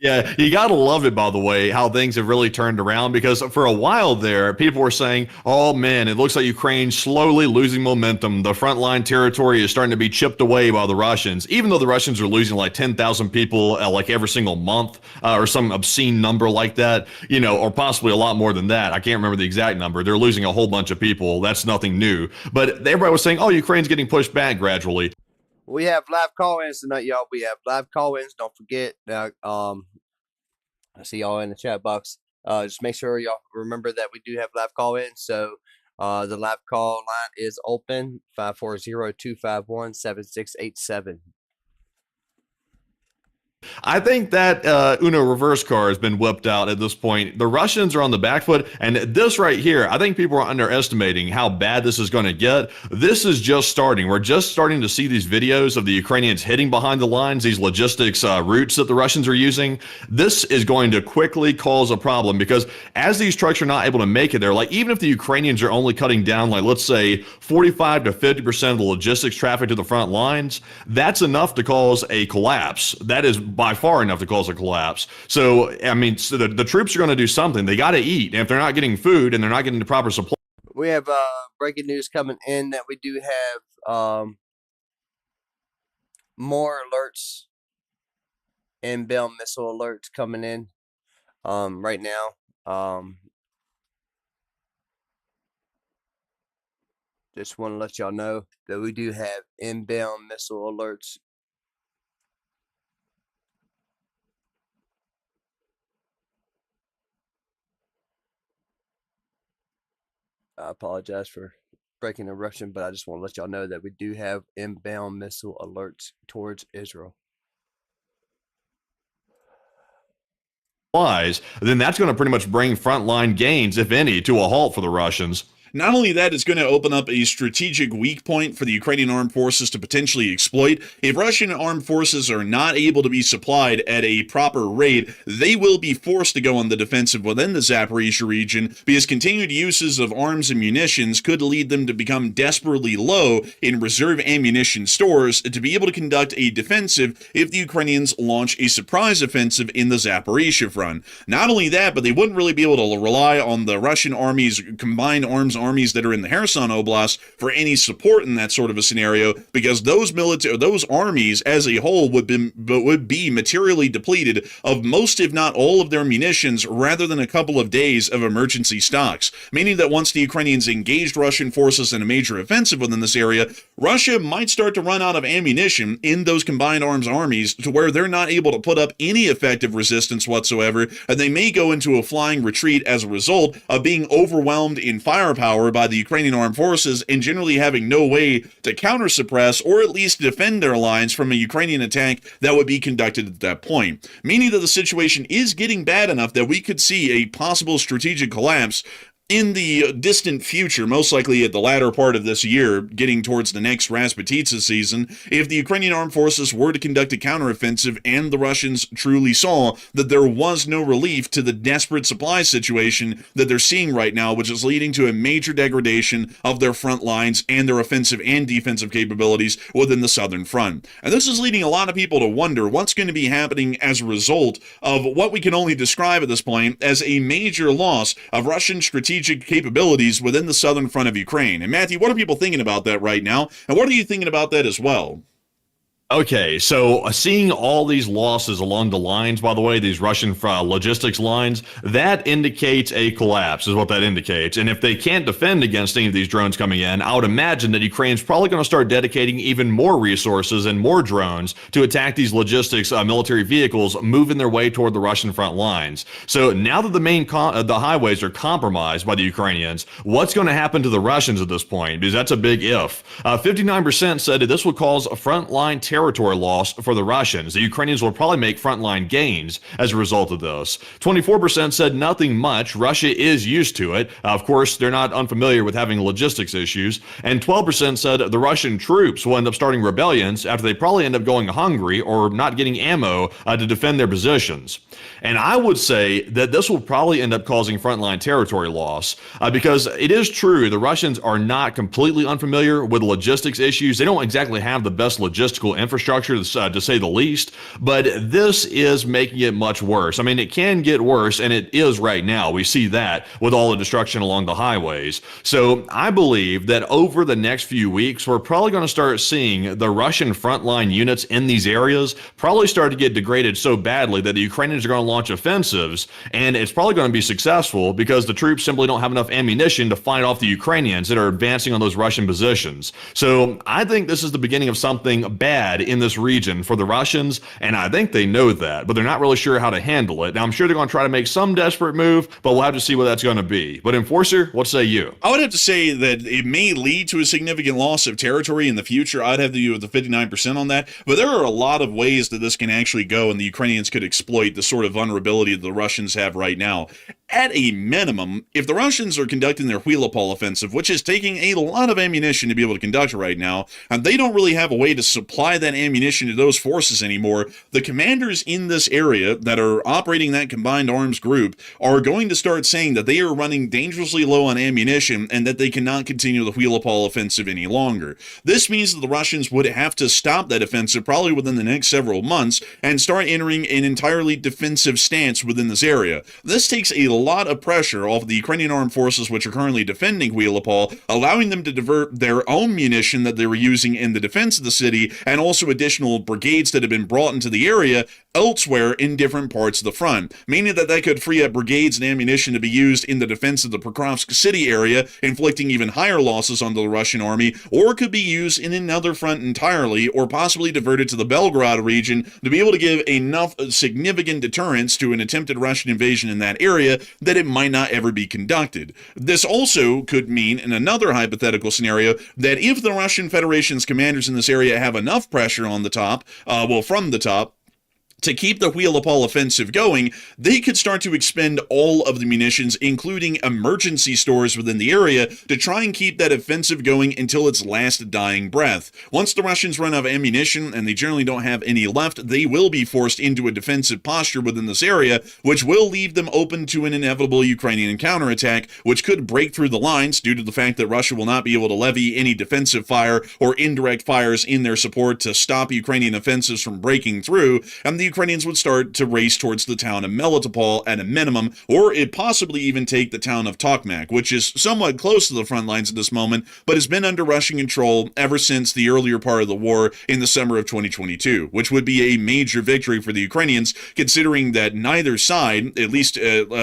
Yeah, you got to love it, by the way, how things have really turned around, because for a while there, people were saying, oh man, it looks like Ukraine's slowly losing momentum. The frontline territory is starting to be chipped away by the Russians, even though the Russians are losing like 10,000 people like every single month or some obscene number like that, you know, or possibly a lot more than that. I can't remember the exact number. They're losing a whole bunch of people. That's nothing new. But everybody was saying, oh, Ukraine's getting pushed back gradually. We have live call-ins tonight, y'all. We have live call-ins. Don't forget. I see y'all in the chat box. Just make sure y'all remember that we do have live call-ins. So the live call line is open, 540-251-7687. I think that Uno reverse card has been whipped out at this point. The Russians are on the back foot, and this right here, I think people are underestimating how bad this is going to get. This is just starting. We're just starting to see these videos of the Ukrainians hitting behind the lines, these logistics routes that the Russians are using. This is going to quickly cause a problem because as these trucks are not able to make it there, like even if the Ukrainians are only cutting down, like let's say 45 to 50% of the logistics traffic to the front lines, that's enough to cause a collapse. That is by far enough to cause a collapse. So, I mean, so the troops are going to do something. They got to eat. And if they're not getting food and they're not getting the proper supply. We have breaking news coming in that we do have more alerts, inbound missile alerts coming in right now. Just want to let y'all know that we do have inbound missile alerts. I apologize for breaking the Russian, but I just want to let y'all know that we do have inbound missile alerts towards Israel. Then that's going to pretty much bring frontline gains, if any, to a halt for the Russians. Not only that, it's going to open up a strategic weak point for the Ukrainian armed forces to potentially exploit. If Russian armed forces are not able to be supplied at a proper rate, they will be forced to go on the defensive within the Zaporizhzhia region because continued uses of arms and munitions could lead them to become desperately low in reserve ammunition stores to be able to conduct a defensive if the Ukrainians launch a surprise offensive in the Zaporizhzhia front. Not only that, but they wouldn't really be able to rely on the Russian army's combined armies that are in the Kherson Oblast for any support in that sort of a scenario, because those armies as a whole would be materially depleted of most, if not all, of their munitions rather than a couple of days of emergency stocks. Meaning that once the Ukrainians engaged Russian forces in a major offensive within this area, Russia might start to run out of ammunition in those combined arms armies to where they're not able to put up any effective resistance whatsoever, and they may go into a flying retreat as a result of being overwhelmed in firepower by the Ukrainian armed forces and generally having no way to counter-suppress or at least defend their lines from a Ukrainian attack that would be conducted at that point. Meaning that the situation is getting bad enough that we could see a possible strategic collapse in the distant future, most likely at the latter part of this year, getting towards the next Rasputitsa season, if the Ukrainian armed forces were to conduct a counteroffensive and the Russians truly saw that there was no relief to the desperate supply situation that they're seeing right now, which is leading to a major degradation of their front lines and their offensive and defensive capabilities within the southern front. And this is leading a lot of people to wonder what's going to be happening as a result of what we can only describe at this point as a major loss of Russian strategic capabilities within the southern front of Ukraine. And Matthew, what are people thinking about that right now? And what are you thinking about that as well? Okay, so seeing all these losses along the lines, by the way, these Russian logistics lines, that indicates a collapse, is what that indicates. And if they can't defend against any of these drones coming in, I would imagine that Ukraine's probably going to start dedicating even more resources and more drones to attack these logistics military vehicles moving their way toward the Russian front lines. So now that the highways are compromised by the Ukrainians, what's going to happen to the Russians at this point? Because that's a big if. 59% said that this will cause a frontline territory loss for the Russians. The Ukrainians will probably make frontline gains as a result of this. 24% said nothing much. Russia is used to it. Of course, they're not unfamiliar with having logistics issues. And 12% said the Russian troops will end up starting rebellions after they probably end up going hungry or not getting ammo to defend their positions. And I would say that this will probably end up causing frontline territory loss because it is true the Russians are not completely unfamiliar with logistics issues. They don't exactly have the best logistical infrastructure to say the least, but this is making it much worse. I mean, it can get worse, and it is right now. We see that with all the destruction along the highways. So I believe that over the next few weeks, we're probably going to start seeing the Russian frontline units in these areas probably start to get degraded so badly that the Ukrainians are going to launch offensives, and it's probably going to be successful because the troops simply don't have enough ammunition to fight off the Ukrainians that are advancing on those Russian positions. So I think this is the beginning of something bad bad in this region for the Russians, and I think they know that, but they're not really sure how to handle it. Now, I'm sure they're going to try to make some desperate move, but we'll have to see what that's going to be. But Enforcer, what say you? I would have to say that it may lead to a significant loss of territory in the future. I'd have to do with the 59% on that, but there are a lot of ways that this can actually go, and the Ukrainians could exploit the sort of vulnerability that the Russians have right now. At a minimum, if the Russians are conducting their Huilopol offensive, which is taking a lot of ammunition to be able to conduct right now, and they don't really have a way to supply that ammunition to those forces anymore, the commanders in this area that are operating that combined arms group are going to start saying that they are running dangerously low on ammunition and that they cannot continue the Huilopol offensive any longer. This means that the Russians would have to stop that offensive probably within the next several months and start entering an entirely defensive stance within this area. This takes a lot of pressure off the Ukrainian armed forces which are currently defending Huilopol, allowing them to divert their own munition that they were using in the defense of the city, and also additional brigades that have been brought into the area elsewhere in different parts of the front, meaning that they could free up brigades and ammunition to be used in the defense of the Pokrovsk city area, inflicting even higher losses on the Russian army, or could be used in another front entirely, or possibly diverted to the Belgorod region to be able to give enough significant deterrence to an attempted Russian invasion in that area that it might not ever be conducted. This also could mean, in another hypothetical scenario, that if the Russian Federation's commanders in this area have enough pressure on the top, from the top, to keep the Huilopol offensive going, they could start to expend all of the munitions, including emergency stores within the area, to try and keep that offensive going until its last dying breath. Once the Russians run out of ammunition, and they generally don't have any left, they will be forced into a defensive posture within this area, which will leave them open to an inevitable Ukrainian counterattack, which could break through the lines due to the fact that Russia will not be able to levy any defensive fire or indirect fires in their support to stop Ukrainian offensives from breaking through, and the Ukrainians would start to race towards the town of Melitopol at a minimum, or it possibly even take the town of Tokmak, which is somewhat close to the front lines at this moment, but has been under Russian control ever since the earlier part of the war in the summer of 2022, which would be a major victory for the Ukrainians, considering that neither side, at least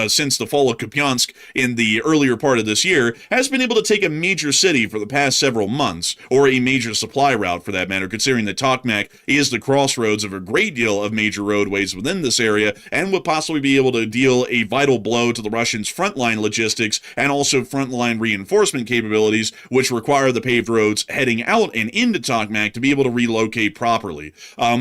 since the fall of Kupiansk in the earlier part of this year, has been able to take a major city for the past several months, or a major supply route for that matter, considering that Tokmak is the crossroads of a great deal of major roadways within this area, and would possibly be able to deal a vital blow to the Russians' frontline logistics and also frontline reinforcement capabilities, which require the paved roads heading out and into Tokmak to be able to relocate properly.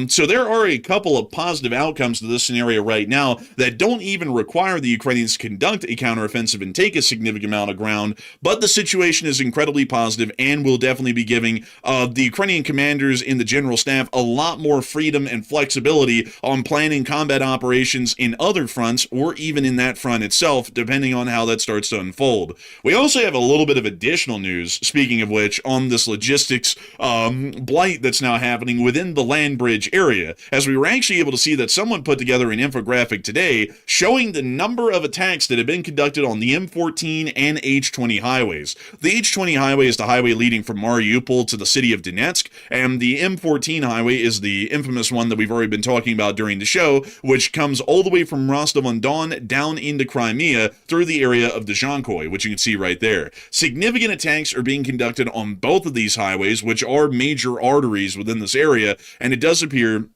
So there are a couple of positive outcomes to this scenario right now that don't even require the Ukrainians to conduct a counteroffensive and take a significant amount of ground, but the situation is incredibly positive and will definitely be giving the Ukrainian commanders in the general staff a lot more freedom and flexibility on planning combat operations in other fronts, or even in that front itself, depending on how that starts to unfold. We also have a little bit of additional news, speaking of which, on this logistics blight that's now happening within the land bridge area, as we were actually able to see that someone put together an infographic today showing the number of attacks that have been conducted on the M14 and H20 highways. The H20 highway is the highway leading from Mariupol to the city of Donetsk, and the M14 highway is the infamous one that we've already been talking about during the show, which comes all the way from Rostov-on-Don down into Crimea through the area of the Zhankoy, which you can see right there. Significant attacks are being conducted on both of these highways, which are major arteries within this area, and it does appear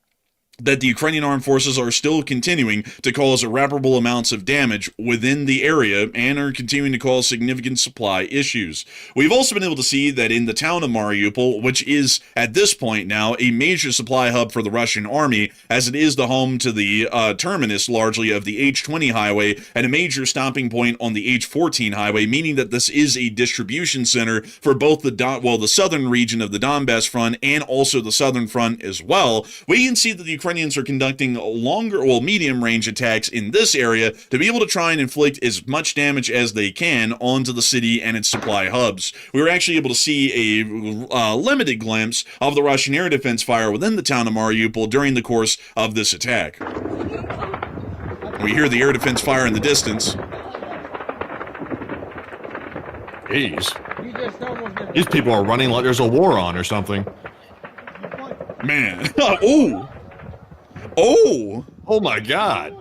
that the Ukrainian armed forces are still continuing to cause irreparable amounts of damage within the area and are continuing to cause significant supply issues. We've also been able to see that in the town of Mariupol, which is at this point now a major supply hub for the Russian army, as it is the home to the terminus largely of the H20 highway and a major stopping point on the H14 highway, meaning that this is a distribution center for both the southern region of the Donbass front and also the southern front as well. We can see that the Ukrainians are conducting medium-range attacks in this area to be able to try and inflict as much damage as they can onto the city and its supply hubs. We were actually able to see a limited glimpse of the Russian air defense fire within the town of Mariupol during the course of this attack. We hear the air defense fire in the distance. Jeez. These people are running like there's a war on or something. Man. Oh! Oh! Oh my God.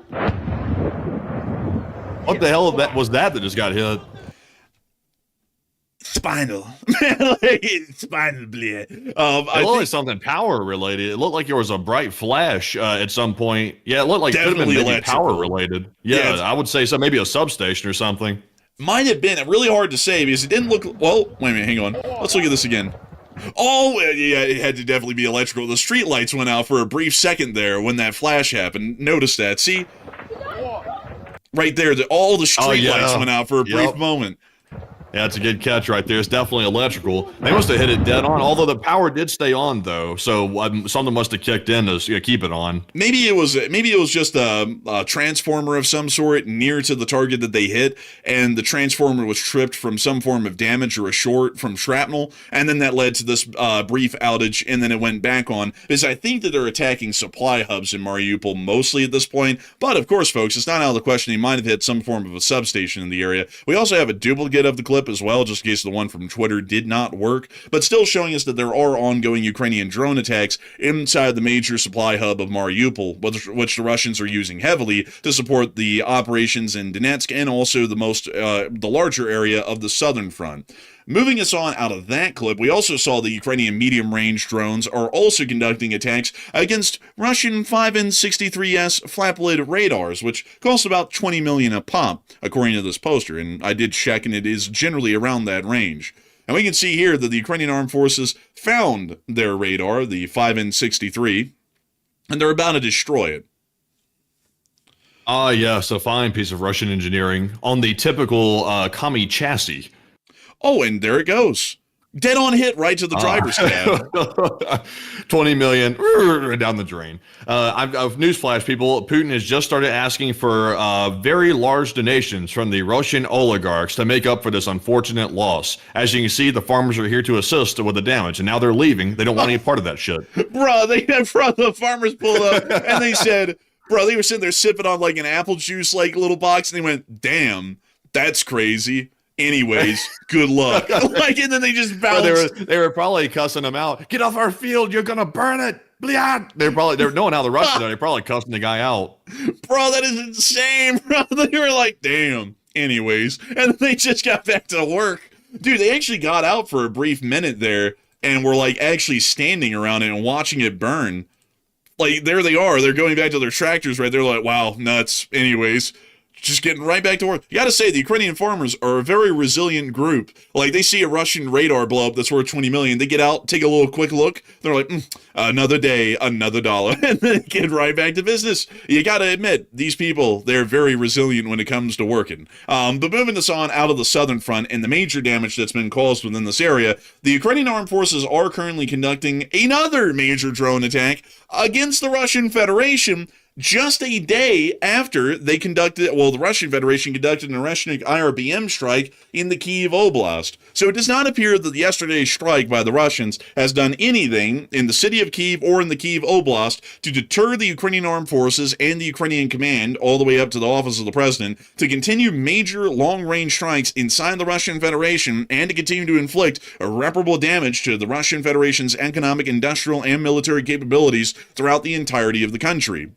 What the hell was that just got hit? spinal. Spinal bleed. It looked like something power related. It looked like there was a bright flash at some point. Yeah, it looked like it could have been maybe power related. Yeah, I would say so. Maybe a substation or something. Might have been really hard to say because it didn't look. Well, wait a minute, hang on. Let's look at this again. Oh, yeah, it had to definitely be electrical. The street lights went out for a brief second there when that flash happened. Notice that. See? Right there, all the street lights went out for a brief moment. Yeah, it's a good catch right there. It's definitely electrical. They must have hit it dead on, although the power did stay on though. So something must have kicked in to keep it on. Maybe it was just a transformer of some sort near to the target that they hit, and the transformer was tripped from some form of damage or a short from shrapnel, and then that led to this brief outage, and then it went back on. Because I think that they're attacking supply hubs in Mariupol mostly at this point. But of course, folks, it's not out of the question. He might have hit some form of a substation in the area. We also have a duplicate of the clip as well, just in case the one from Twitter did not work, but still showing us that there are ongoing Ukrainian drone attacks inside the major supply hub of Mariupol, which the Russians are using heavily to support the operations in Donetsk and also the larger area of the southern front. Moving us on out of that clip, we also saw the Ukrainian medium-range drones are also conducting attacks against Russian 5N63S flap-lid radars, which cost about $20 million a pop, according to this poster, and I did check, and it is generally around that range. And we can see here that the Ukrainian Armed Forces found their radar, the 5N63, and they're about to destroy it. Yes, a fine piece of Russian engineering on the typical Kami chassis. Oh, and there it goes. Dead on hit right to the driver's cab. 20 million down the drain. Newsflash, people, Putin has just started asking for very large donations from the Russian oligarchs to make up for this unfortunate loss. As you can see, the farmers are here to assist with the damage, and now they're leaving. They don't want any part of that shit. The farmers pulled up, and they said, they were sitting there sipping on like an apple juice like little box, and they went, damn, that's crazy. Anyways, good luck. And then they just bounced. They were probably cussing him out. Get off our field! You're gonna burn it! Bliat! They're knowing how the Russians are. They're probably cussing the guy out. Bro, that is insane, bro. They were like, damn. Anyways, and then they just got back to work. Dude, they actually got out for a brief minute there and were like actually standing around it and watching it burn. Like, there they are. They're going back to their tractors, right? They're like, wow, nuts. Anyways, just getting right back to work. You gotta say, the Ukrainian farmers are a very resilient group. Like, they see a Russian radar blow up that's worth 20 million. They get out, take a little quick look. They're like, another day, another dollar. And then get right back to business. You gotta admit, these people, they're very resilient when it comes to working. But moving us on out of the southern front and the major damage that's been caused within this area, the Ukrainian armed forces are currently conducting another major drone attack against the Russian Federation, just a day after the Russian Federation conducted an Oreshnik IRBM strike in the Kyiv Oblast. So it does not appear that yesterday's strike by the Russians has done anything in the city of Kyiv or in the Kyiv Oblast to deter the Ukrainian armed forces and the Ukrainian command, all the way up to the office of the president, to continue major long-range strikes inside the Russian Federation and to continue to inflict irreparable damage to the Russian Federation's economic, industrial, and military capabilities throughout the entirety of the country.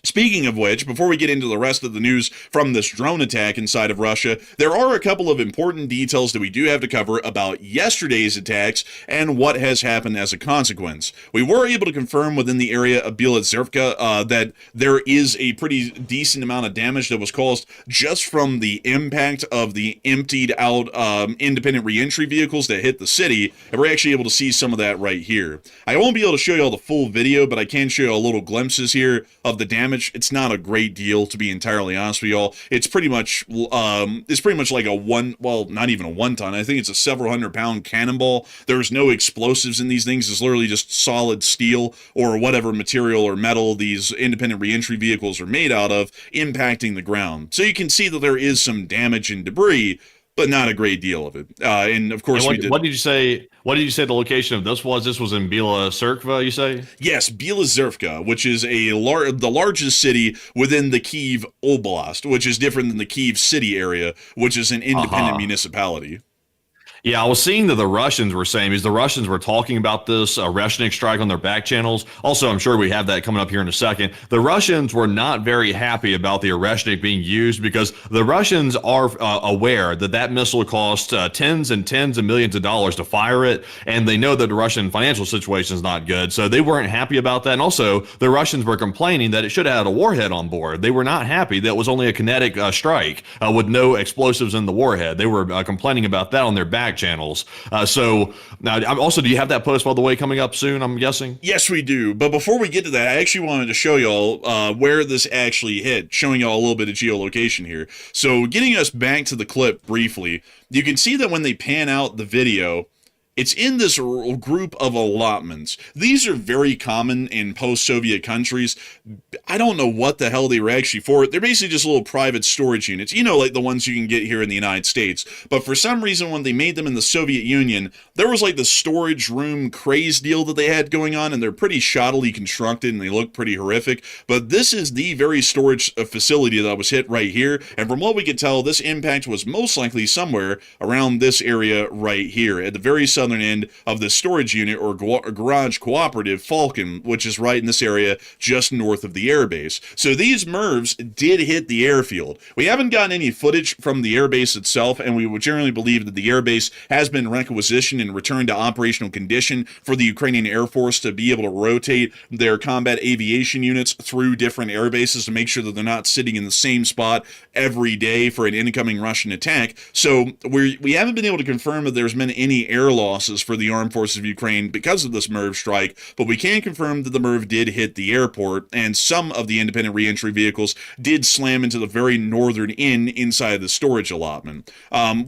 Speaking of which, before we get into the rest of the news from this drone attack inside of Russia, there are a couple of important details that we do have to cover about yesterday's attacks and what has happened as a consequence. We were able to confirm within the area of Bila Tserkva that there is a pretty decent amount of damage that was caused just from the impact of the emptied out independent reentry vehicles that hit the city, and we're actually able to see some of that right here. I won't be able to show you all the full video, but I can show you a little glimpses here of the damage. It's not a great deal, to be entirely honest with y'all. It's pretty much like not even a 1 ton. I think it's a several 100-pound cannonball. There's no explosives in these things. It's literally just solid steel or whatever material or metal these independent reentry vehicles are made out of impacting the ground. So you can see that there is some damage and debris, but not a great deal of it. And of course, what did you say? What did you say the location of this was? This was in Bila Tserkva, you say? Yes, Bila Tserkva, which is the largest city within the Kyiv Oblast, which is different than the Kyiv city area, which is an independent municipality. Yeah, I was seeing that the Russians were saying, because the Russians were talking about this Oreshnik strike on their back channels. Also, I'm sure we have that coming up here in a second. The Russians were not very happy about the Oreshnik being used because the Russians are aware that that missile cost tens and tens of millions of dollars to fire it, and they know that the Russian financial situation is not good, so they weren't happy about that. And also, the Russians were complaining that it should have had a warhead on board. They were not happy that it was only a kinetic strike with no explosives in the warhead. They were complaining about that on their back channels. So now, also, do you have that post, by the way, coming up soon, I'm guessing? Yes, we do. But before we get to that, I actually wanted to show y'all where this actually hit, showing y'all a little bit of geolocation here. So getting us back to the clip briefly, you can see that when they pan out the video, it's in this group of allotments. These are very common in post-Soviet countries. I don't know what the hell they were actually for. They're basically just little private storage units, you know, like the ones you can get here in the United States. But for some reason, when they made them in the Soviet Union, there was like the storage room craze deal that they had going on, and they're pretty shoddily constructed, and they look pretty horrific. But this is the very storage facility that was hit right here. And from what we could tell, this impact was most likely somewhere around this area right here, at the very southern end of the storage unit or garage cooperative Falcon, which is right in this area just north of the airbase. So these MIRVs did hit the airfield. We haven't gotten any footage from the airbase itself, and we would generally believe that the airbase has been requisitioned and returned to operational condition for the Ukrainian Air Force to be able to rotate their combat aviation units through different air bases to make sure that they're not sitting in the same spot every day for an incoming Russian attack. So we haven't been able to confirm that there's been any air losses for the armed forces of Ukraine because of this MIRV strike, but we can confirm that the MIRV did hit the airport, and some of the independent reentry vehicles did slam into the very northern end inside the storage allotment.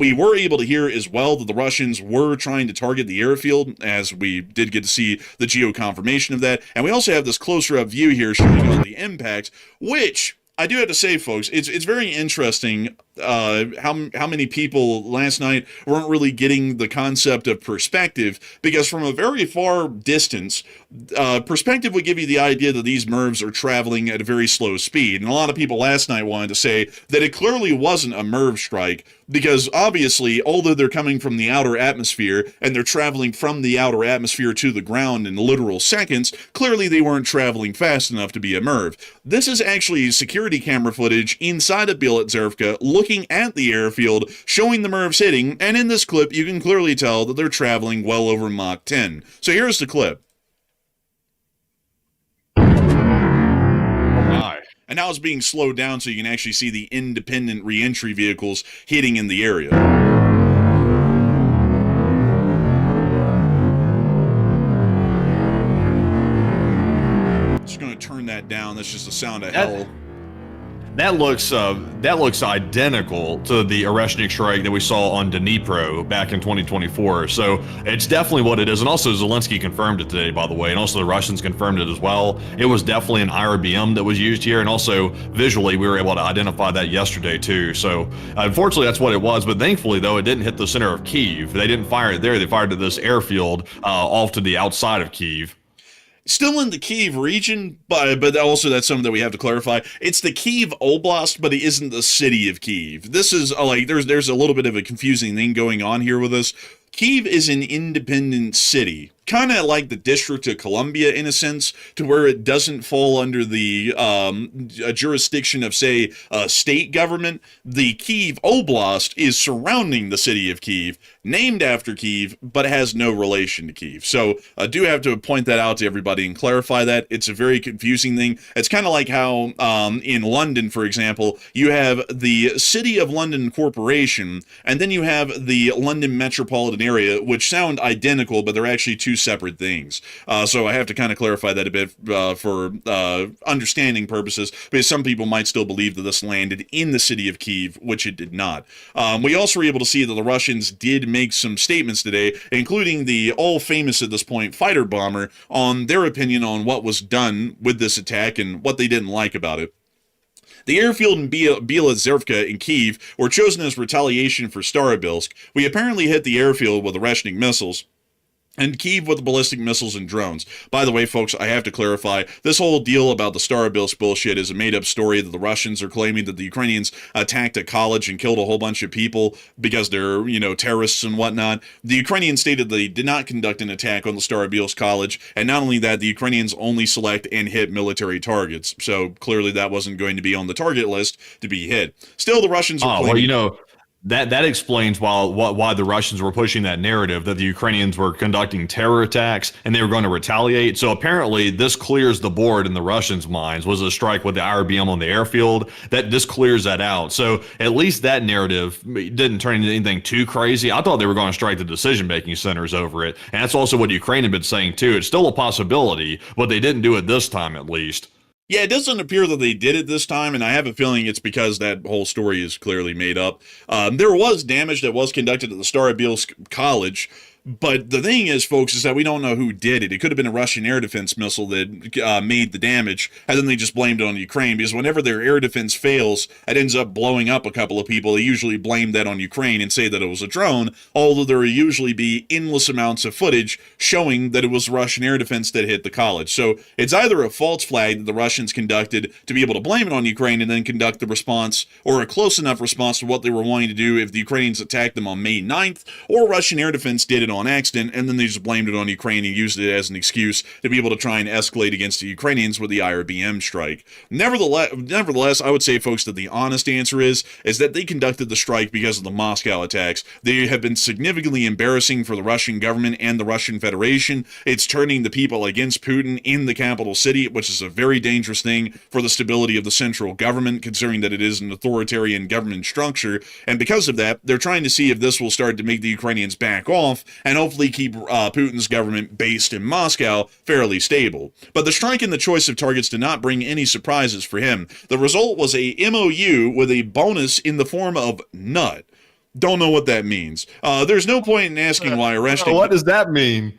We were able to hear as well that the Russians were trying to target the airfield, as we did get to see the geo confirmation of that, and we also have this closer up view here showing all the impact, which I do have to say, folks, it's very interesting how many people last night weren't really getting the concept of perspective, because from a very far distance, perspective would give you the idea that these MIRVs are traveling at a very slow speed. And a lot of people last night wanted to say that it clearly wasn't a MIRV strike, because obviously, although they're coming from the outer atmosphere and they're traveling from the outer atmosphere to the ground in literal seconds, clearly they weren't traveling fast enough to be a MIRV. This is actually security camera footage inside of Bila Tserkva looking at the airfield, showing the MIRVs hitting, and in this clip you can clearly tell that they're traveling well over Mach 10. So here's the clip. And now it's being slowed down so you can actually see the independent reentry vehicles hitting in the area. Just going to turn that down. That's just the sound of hell. That looks identical to the Oreshnik strike that we saw on Dnipro back in 2024. So it's definitely what it is. And also Zelensky confirmed it today, by the way, and also the Russians confirmed it as well. It was definitely an IRBM that was used here, and also visually we were able to identify that yesterday too. So unfortunately that's what it was, but thankfully though it didn't hit the center of Kyiv. They didn't fire it there. They fired to this airfield off to the outside of Kyiv. Still in the Kyiv region, but also that's something that we have to clarify. It's the Kyiv Oblast, but it isn't the city of Kyiv. This is like there's a little bit of a confusing thing going on here with this. Kyiv is an independent city, kind of like the District of Columbia in a sense, to where it doesn't fall under the jurisdiction of, say, a state government. The Kyiv Oblast is surrounding the city of Kyiv, named after Kyiv, but has no relation to Kyiv. So I do have to point that out to everybody and clarify that. It's a very confusing thing. It's kind of like how in London, for example, you have the City of London Corporation, and then you have the London Metropolitan Area, which sound identical, but they're actually two separate things. So I have to kind of clarify that a bit for understanding purposes, because some people might still believe that this landed in the city of Kyiv, which it did not. We also were able to see that the Russians did make some statements today, including the all-famous at this point fighter bomber, on their opinion on what was done with this attack and what they didn't like about it. The airfield in Bila Tserkva in Kyiv were chosen as retaliation for Starobilsk. We apparently hit the airfield with Oreshnik missiles. and Kyiv with the ballistic missiles and drones. By the way, folks, I have to clarify, this whole deal about the Starbuilds bullshit is a made-up story that the Russians are claiming that the Ukrainians attacked a college and killed a whole bunch of people because they're, terrorists and whatnot. The Ukrainians stated they did not conduct an attack on the Starbuilds college, and not only that, the Ukrainians only select and hit military targets. So clearly that wasn't going to be on the target list to be hit. Still, the Russians are claiming... That explains why the Russians were pushing that narrative that the Ukrainians were conducting terror attacks and they were going to retaliate. So apparently this clears the board in the Russians' minds, was a strike with the IRBM on the airfield. That this clears that out. So at least that narrative didn't turn into anything too crazy. I thought they were going to strike the decision-making centers over it. And that's also what Ukraine had been saying too. It's still a possibility, but they didn't do it this time at least. Yeah, it doesn't appear that they did it this time, and I have a feeling it's because that whole story is clearly made up. There was damage that was conducted at the Starbuilds College, but the thing is, folks, is that we don't know who did it. It could have been a Russian air defense missile that made the damage, and then they just blamed it on Ukraine, because whenever their air defense fails, it ends up blowing up a couple of people. They usually blame that on Ukraine and say that it was a drone, although there will usually be endless amounts of footage showing that it was Russian air defense that hit the college. So it's either a false flag that the Russians conducted to be able to blame it on Ukraine and then conduct the response, or a close enough response to what they were wanting to do if the Ukrainians attacked them on May 9th, or Russian air defense did it on accident, and then they just blamed it on Ukraine and used it as an excuse to be able to try and escalate against the Ukrainians with the IRBM strike. Nevertheless, I would say, folks, that the honest answer is that they conducted the strike because of the Moscow attacks. They have been significantly embarrassing for the Russian government and the Russian Federation. It's turning the people against Putin in the capital city, which is a very dangerous thing for the stability of the central government, considering that it is an authoritarian government structure. And because of that, they're trying to see if this will start to make the Ukrainians back off and hopefully keep Putin's government based in Moscow fairly stable. But the strike and the choice of targets did not bring any surprises for him. The result was a MOU with a bonus in the form of nut. Don't know what that means. There's no point in asking why Oreshnik... What does that mean?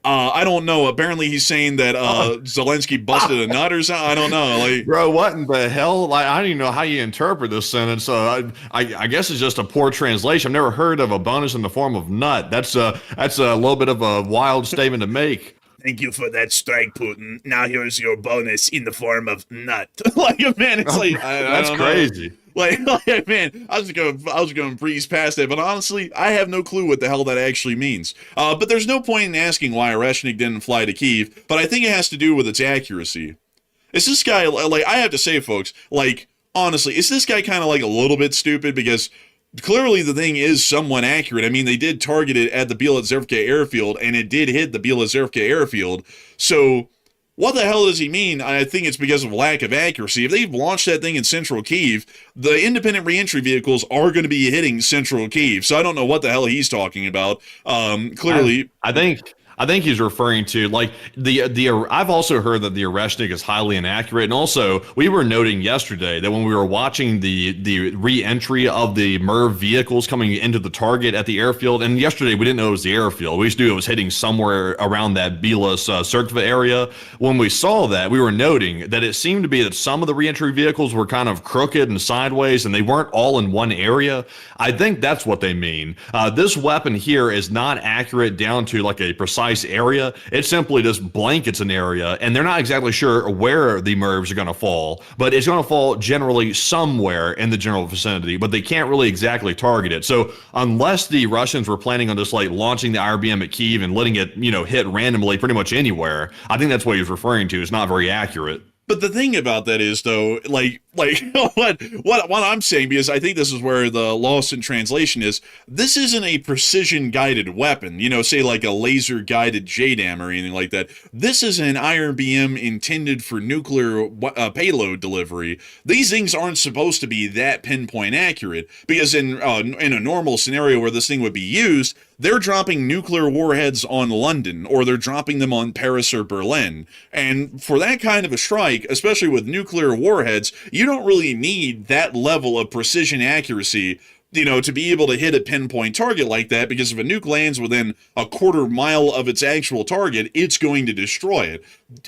I don't know. Apparently he's saying that Zelensky busted a nut or something. I don't know. Bro, what in the hell? I don't even know how you interpret this sentence. I guess it's just a poor translation. I've never heard of a bonus in the form of nut. That's a little bit of a wild statement to make. Thank you for that strike, Putin. Now here's your bonus in the form of nut. Man, it's like... That's crazy. Man, I was going to breeze past that, but honestly, I have no clue what the hell that actually means. But there's no point in asking why Oreshnik didn't fly to Kyiv, but I think it has to do with its accuracy. Is this guy, I have to say, folks, honestly, is this guy kind of a little bit stupid? Because clearly the thing is somewhat accurate. I mean, they did target it at the Bila Tserkva airfield, and it did hit the Bila Tserkva airfield, so... What the hell does he mean? I think it's because of lack of accuracy. If they've launched that thing in central Kyiv, the independent reentry vehicles are going to be hitting central Kyiv. So I don't know what the hell he's talking about. Clearly, I think he's referring to I've also heard that the Oreshnik is highly inaccurate, and also we were noting yesterday that when we were watching the re-entry of the MERV vehicles coming into the target at the airfield, and yesterday we didn't know it was the airfield. We just knew it was hitting somewhere around that Bila Tserkva area. When we saw that, we were noting that it seemed to be that some of the re-entry vehicles were kind of crooked and sideways, and they weren't all in one area. I think that's what they mean. This weapon here is not accurate down to a precise area. It simply just blankets an area, and they're not exactly sure where the MERVs are going to fall, but it's going to fall generally somewhere in the general vicinity, but they can't really exactly target it. So unless the Russians were planning on just launching the IRBM at Kyiv and letting it, hit randomly pretty much anywhere, I think that's what he's referring to. It's not very accurate. But the thing about that is, though, what I'm saying, because I think this is where the loss in translation is, this isn't a precision-guided weapon, say a laser-guided JDAM or anything like that. This is an IRBM intended for nuclear payload delivery. These things aren't supposed to be that pinpoint accurate, because in a normal scenario where this thing would be used, they're dropping nuclear warheads on London, or they're dropping them on Paris or Berlin. And for that kind of a strike, especially with nuclear warheads, you don't really need that level of precision accuracy to be able to hit a pinpoint target like that, because if a nuke lands within a quarter mile of its actual target, it's going to destroy it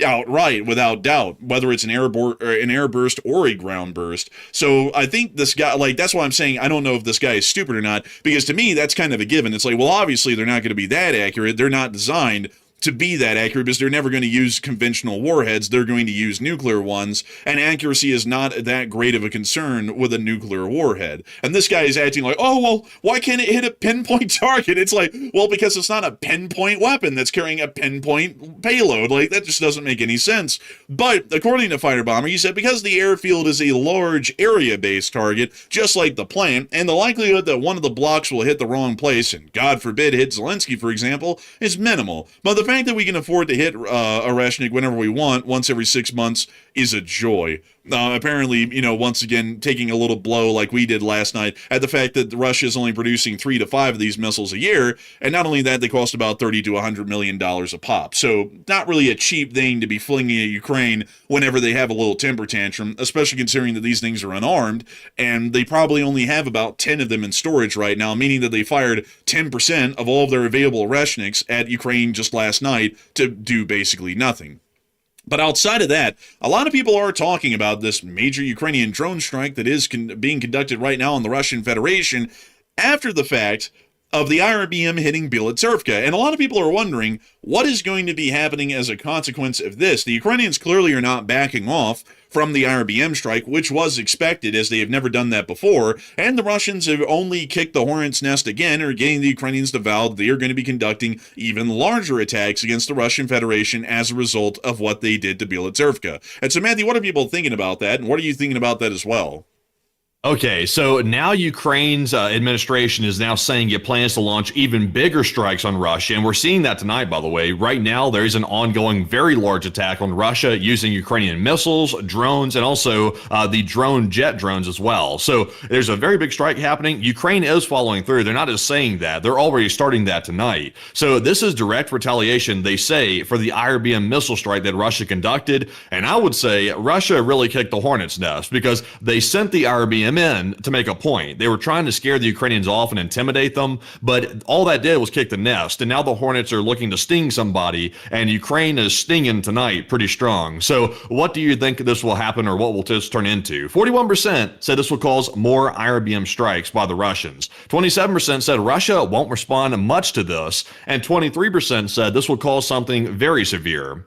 outright, without doubt, whether it's an air burst or a ground burst. So I think this guy, like, that's why I'm saying I don't know if this guy is stupid or not, because to me, that's kind of a given. It's like, well, obviously they're not going to be that accurate. They're not designed to be that accurate, because they're never going to use conventional warheads. They're going to use nuclear ones, and accuracy is not that great of a concern with a nuclear warhead. And this guy is acting like, oh, well, why can't it hit a pinpoint target? It's like, well, because it's not a pinpoint weapon that's carrying a pinpoint payload. Like, that just doesn't make any sense. But according to Fighter Bomber, he said because the airfield is a large area-based target, just like the plant, and the likelihood that one of the blocks will hit the wrong place, and God forbid hit Zelensky, for example, is minimal. But the fact that we can afford to hit Oreshnik whenever we want, once every 6 months, is a joy. Apparently, once again, taking a little blow like we did last night at the fact that Russia is only producing 3 to 5 of these missiles a year, and not only that, they cost about $30 to $100 million a pop. So not really a cheap thing to be flinging at Ukraine whenever they have a little temper tantrum, especially considering that these things are unarmed, and they probably only have about 10 of them in storage right now, meaning that they fired 10% of all of their available Oreshniks at Ukraine just last night to do basically nothing. But outside of that, a lot of people are talking about this major Ukrainian drone strike that is being conducted right now in the Russian Federation after the fact of the IRBM hitting Bila Tserkva. And a lot of people are wondering what is going to be happening as a consequence of this. The Ukrainians clearly are not backing off from the IRBM strike, which was expected, as they have never done that before, and the Russians have only kicked the hornet's nest again, or getting the Ukrainians to vow they are going to be conducting even larger attacks against the Russian Federation as a result of what they did to Bila Tserkva. And so, Matthew, what are people thinking about that, and what are you thinking about that as well? Okay, so now Ukraine's administration is now saying it plans to launch even bigger strikes on Russia, and we're seeing that tonight, by the way. Right now, there is an ongoing very large attack on Russia using Ukrainian missiles, drones, and also the jet drones as well. So there's a very big strike happening. Ukraine is following through. They're not just saying that. They're already starting that tonight. So this is direct retaliation, they say, for the IRBM missile strike that Russia conducted. And I would say Russia really kicked the hornet's nest, because they sent the IRBM in to make a point. They were trying to scare the Ukrainians off and intimidate them, but all that did was kick the nest. And now the Hornets are looking to sting somebody, and Ukraine is stinging tonight pretty strong. So what do you think this will happen, or what will this turn into? 41% said this will cause more IRBM strikes by the Russians. 27% said Russia won't respond much to this, and 23% said this will cause something very severe.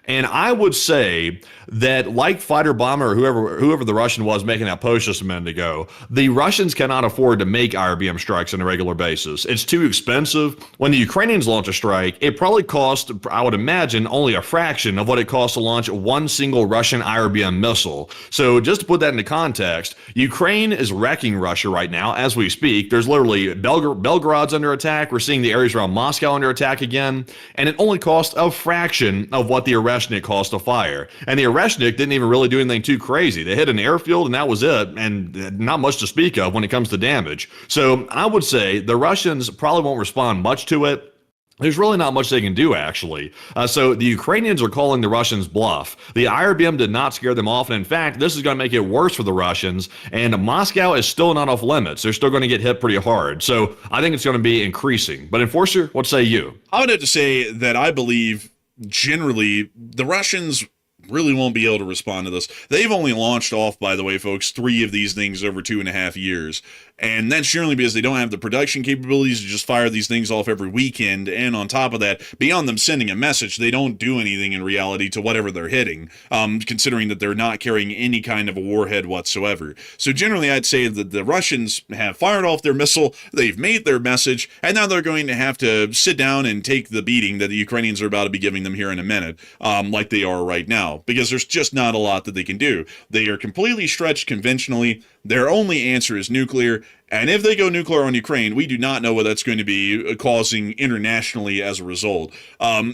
And I would say that, like Fighter Bomber or whoever the Russian was making that post just a minute ago, the Russians cannot afford to make IRBM strikes on a regular basis. It's too expensive. When the Ukrainians launch a strike, it probably costs, I would imagine, only a fraction of what it costs to launch one single Russian IRBM missile. So just to put that into context, Ukraine is wrecking Russia right now as we speak. There's literally Belgrad's under attack. We're seeing the areas around Moscow under attack again. And it only costs a fraction of what the Oreshnik cost to fire. And the Oreshnik didn't even really do anything too crazy. They hit an airfield and that was it, and not much to speak of when it comes to damage. So I would say the Russians probably won't respond much to it. There's really not much they can do, actually. So the Ukrainians are calling the Russians bluff. The IRBM did not scare them off, and in fact, this is going to make it worse for the Russians, and Moscow is still not off limits. They're still going to get hit pretty hard. So I think it's going to be increasing. But Enforcer, what say you? I would have to say that I believe generally the Russians really won't be able to respond to this. They've only launched off, by the way, folks, 3 of these things over 2.5 years. And that's generally because they don't have the production capabilities to just fire these things off every weekend. And on top of that, beyond them sending a message, they don't do anything in reality to whatever they're hitting, considering that they're not carrying any kind of a warhead whatsoever. So generally, I'd say that the Russians have fired off their missile, they've made their message, and now they're going to have to sit down and take the beating that the Ukrainians are about to be giving them here in a minute, like they are right now, because there's just not a lot that they can do. They are completely stretched conventionally. Their only answer is nuclear. And if they go nuclear on Ukraine, we do not know what that's going to be causing internationally as a result.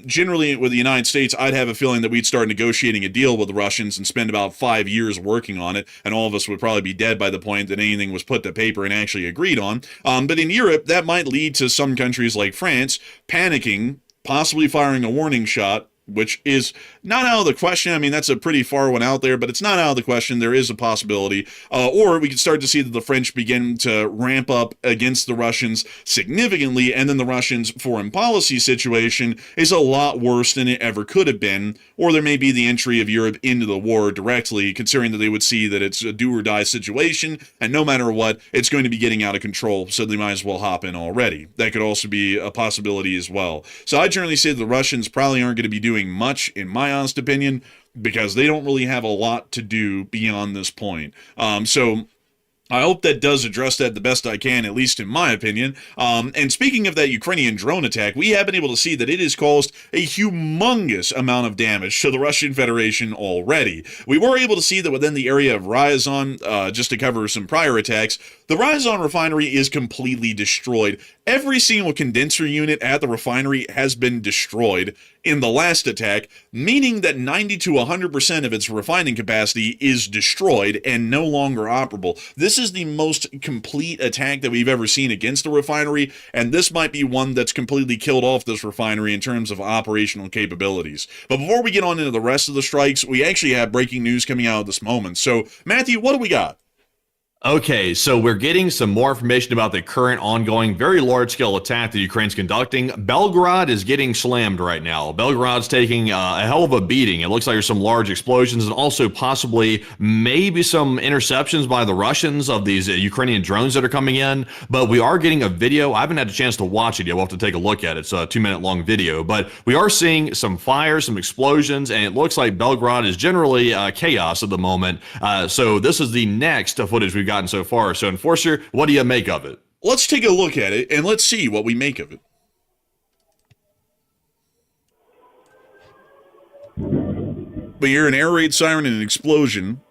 Generally, with the United States, I'd have a feeling that we'd start negotiating a deal with the Russians and spend about 5 years working on it, and all of us would probably be dead by the point that anything was put to paper and actually agreed on. But in Europe, that might lead to some countries like France panicking, possibly firing a warning shot, which is not out of the question. I mean, that's a pretty far one out there, but it's not out of the question. There is a possibility. Or we could start to see that the French begin to ramp up against the Russians significantly, and then the Russians' foreign policy situation is a lot worse than it ever could have been. Or there may be the entry of Europe into the war directly, considering that they would see that it's a do-or-die situation, and no matter what, it's going to be getting out of control, so they might as well hop in already. That could also be a possibility as well. So I generally say the Russians probably aren't going to be doing much, in my honest opinion, because they don't really have a lot to do beyond this point. So I hope that does address that the best I can, at least in my opinion. And speaking of that Ukrainian drone attack, we have been able to see that it has caused a humongous amount of damage to the Russian Federation already. We were able to see that within the area of Ryazan, just to cover some prior attacks, the Ryazan refinery is completely destroyed. Every single condenser unit at the refinery has been destroyed in the last attack, meaning that 90 to 100% of its refining capacity is destroyed and no longer operable. This is the most complete attack that we've ever seen against a refinery, and this might be one that's completely killed off this refinery in terms of operational capabilities. But before we get on into the rest of the strikes, we actually have breaking news coming out at this moment. So, Matthew, what do we got? Okay, so we're getting some more information about the current ongoing, very large-scale attack that Ukraine's conducting. Belgorod is getting slammed right now. Belgorod's taking a hell of a beating. It looks like there's some large explosions and also possibly maybe some interceptions by the Russians of these Ukrainian drones that are coming in. But we are getting a video. I haven't had a chance to watch it yet. We'll have to take a look at it. It's a 2-minute-long video. But we are seeing some fires, some explosions, and it looks like Belgorod is generally chaos at the moment. So this is the next footage we've gotten so far. So, Enforcer, what do you make of it? Let's take a look at it, and let's see what we make of it. We hear an air raid siren and an explosion.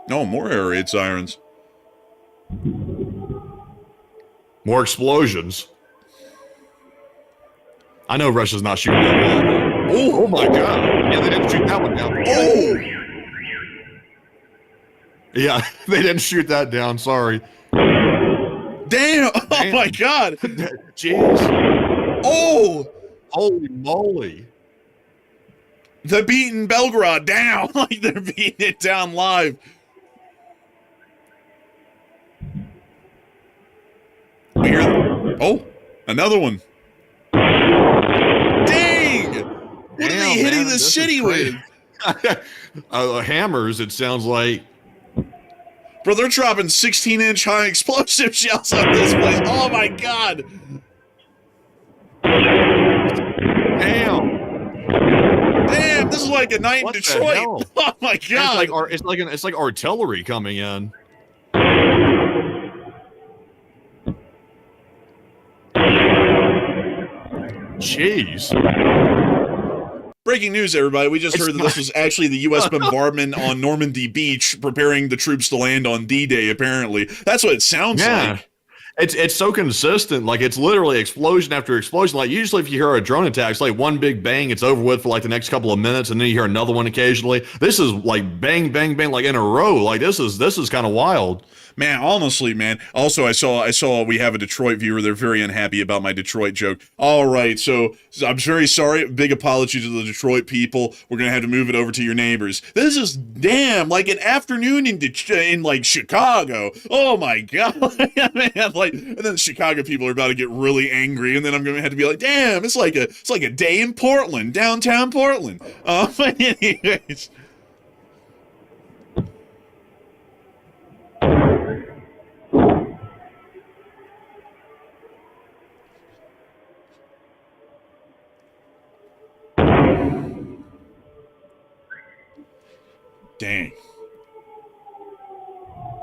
No, more air raid sirens. More explosions. I know Russia's not shooting that one. Oh my God. Yeah, they didn't shoot that one down. Oh! Yeah, they didn't shoot that down. Sorry. Damn! Oh my God! Jeez. Oh! Holy moly. They're beating Belgorod down. Like they're beating it down live. We hear oh, another one. Dang! What are they hitting the city with? Hammers, it sounds like. Bro, they're dropping 16-inch high explosive shells on this place. Oh my God! Damn! Damn! This is like a night in Detroit. Oh my God! It's like artillery coming in. Jeez. Breaking news, everybody. We just heard that this was actually the U.S. bombardment on Normandy Beach, preparing the troops to land on D-Day, apparently. That's what it sounds like. It's so consistent. Like, it's literally explosion after explosion. Like, usually if you hear a drone attack, it's like one big bang, it's over with for like the next couple of minutes, and then you hear another one occasionally. This is like bang, bang, bang, like in a row. Like, this is kind of wild. Man, honestly, man. Also, I saw we have a Detroit viewer. They're very unhappy about my Detroit joke. All right, so I'm very sorry. Big apology to the Detroit people. We're gonna have to move it over to your neighbors. This is damn like an afternoon in like Chicago. Oh my God, man! Like, and then the Chicago people are about to get really angry, and then I'm gonna have to be like, damn, it's like a day in Portland, downtown Portland. But anyways. Dang.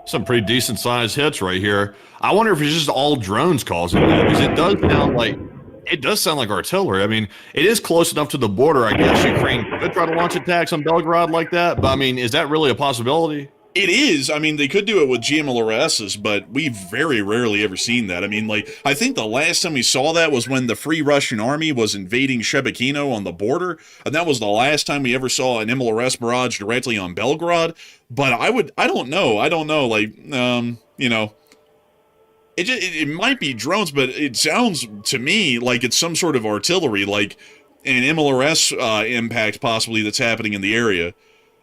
Some pretty decent sized hits right here. I wonder if it's just all drones causing that, because it does sound like artillery. I mean, it is close enough to the border. I guess Ukraine could try to launch attacks on Belgorod like that, but I mean, is that really a possibility? It is. I mean, they could do it with GMLRSs, but we've very rarely ever seen that. I mean, like, I think the last time we saw that was when the Free Russian Army was invading Shebekino on the border, and that was the last time we ever saw an MLRS barrage directly on Belgorod. But I don't know, like, you know, it might be drones, but it sounds to me like it's some sort of artillery, like an MLRS impact possibly that's happening in the area.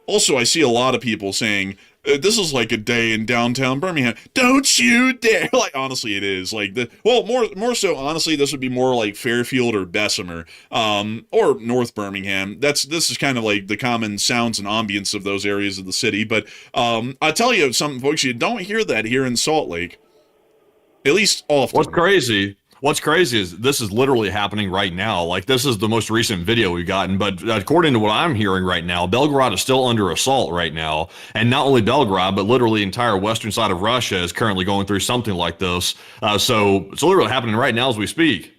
Also, I see a lot of people saying, this is like a day in downtown Birmingham. Don't you dare! Like, honestly, it is. Like, more so, honestly, this would be more like Fairfield or Bessemer, or North Birmingham. This is kind of like the common sounds and ambience of those areas of the city. But I tell you something, folks, you don't hear that here in Salt Lake. At least often. What's crazy is this is literally happening right now. Like, this is the most recent video we've gotten, but according to what I'm hearing right now, Belgorod is still under assault right now. And not only Belgorod, but literally the entire western side of Russia is currently going through something like this. So it's literally happening right now as we speak.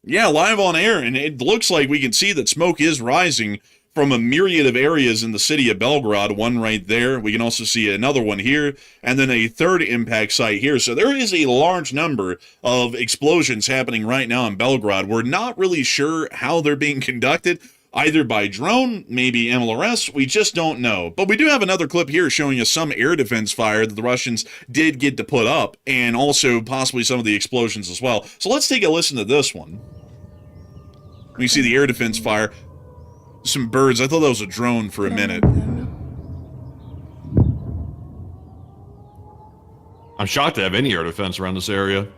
Yeah, live on air, and it looks like we can see that smoke is rising from a myriad of areas in the city of Belgorod, one right there. We can also see another one here, and then a third impact site here. So there is a large number of explosions happening right now in Belgorod. We're not really sure how they're being conducted, either by drone, maybe MLRS, we just don't know. But we do have another clip here showing us some air defense fire that the Russians did get to put up, and also possibly some of the explosions as well. So let's take a listen to this one. We see the air defense fire. Some birds. I thought that was a drone for a minute. I'm shocked to have any air defense around this area.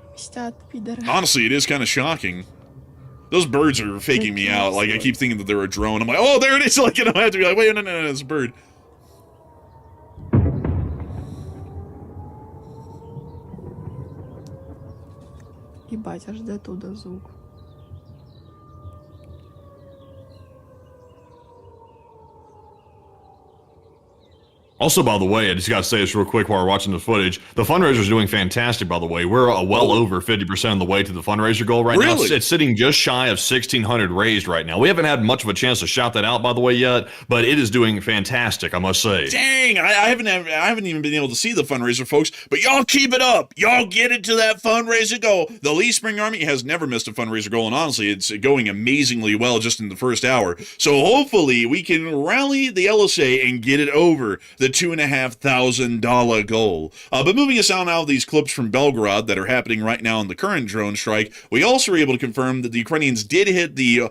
Honestly, it is kind of shocking. Those birds are faking me out. Like, I keep thinking that they're a drone. I'm like, oh, there it is. Like, I have to be like, wait, no, it's a bird. Ебать, аж до туда звук. Also, by the way, I just got to say this real quick while we're watching the footage. The fundraiser is doing fantastic, by the way. We're well over 50% of the way to the fundraiser goal right now. It's sitting just shy of 1,600 raised right now. We haven't had much of a chance to shout that out, by the way, yet, but it is doing fantastic, I must say. Dang, I haven't even been able to see the fundraiser, folks, but y'all keep it up. Y'all get it to that fundraiser goal. The Lee Spring Army has never missed a fundraiser goal, and honestly, it's going amazingly well just in the first hour. So hopefully we can rally the LSA and get it over the $2,500 goal. But moving us on out of these clips from Belgorod that are happening right now in the current drone strike, we also were able to confirm that the Ukrainians did hit the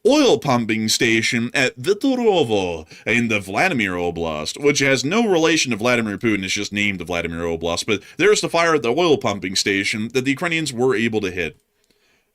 oil pumping station at Vitorovo in the Vladimir Oblast, which has no relation to Vladimir Putin. It's just named the Vladimir Oblast. But there's the fire at the oil pumping station that the Ukrainians were able to hit.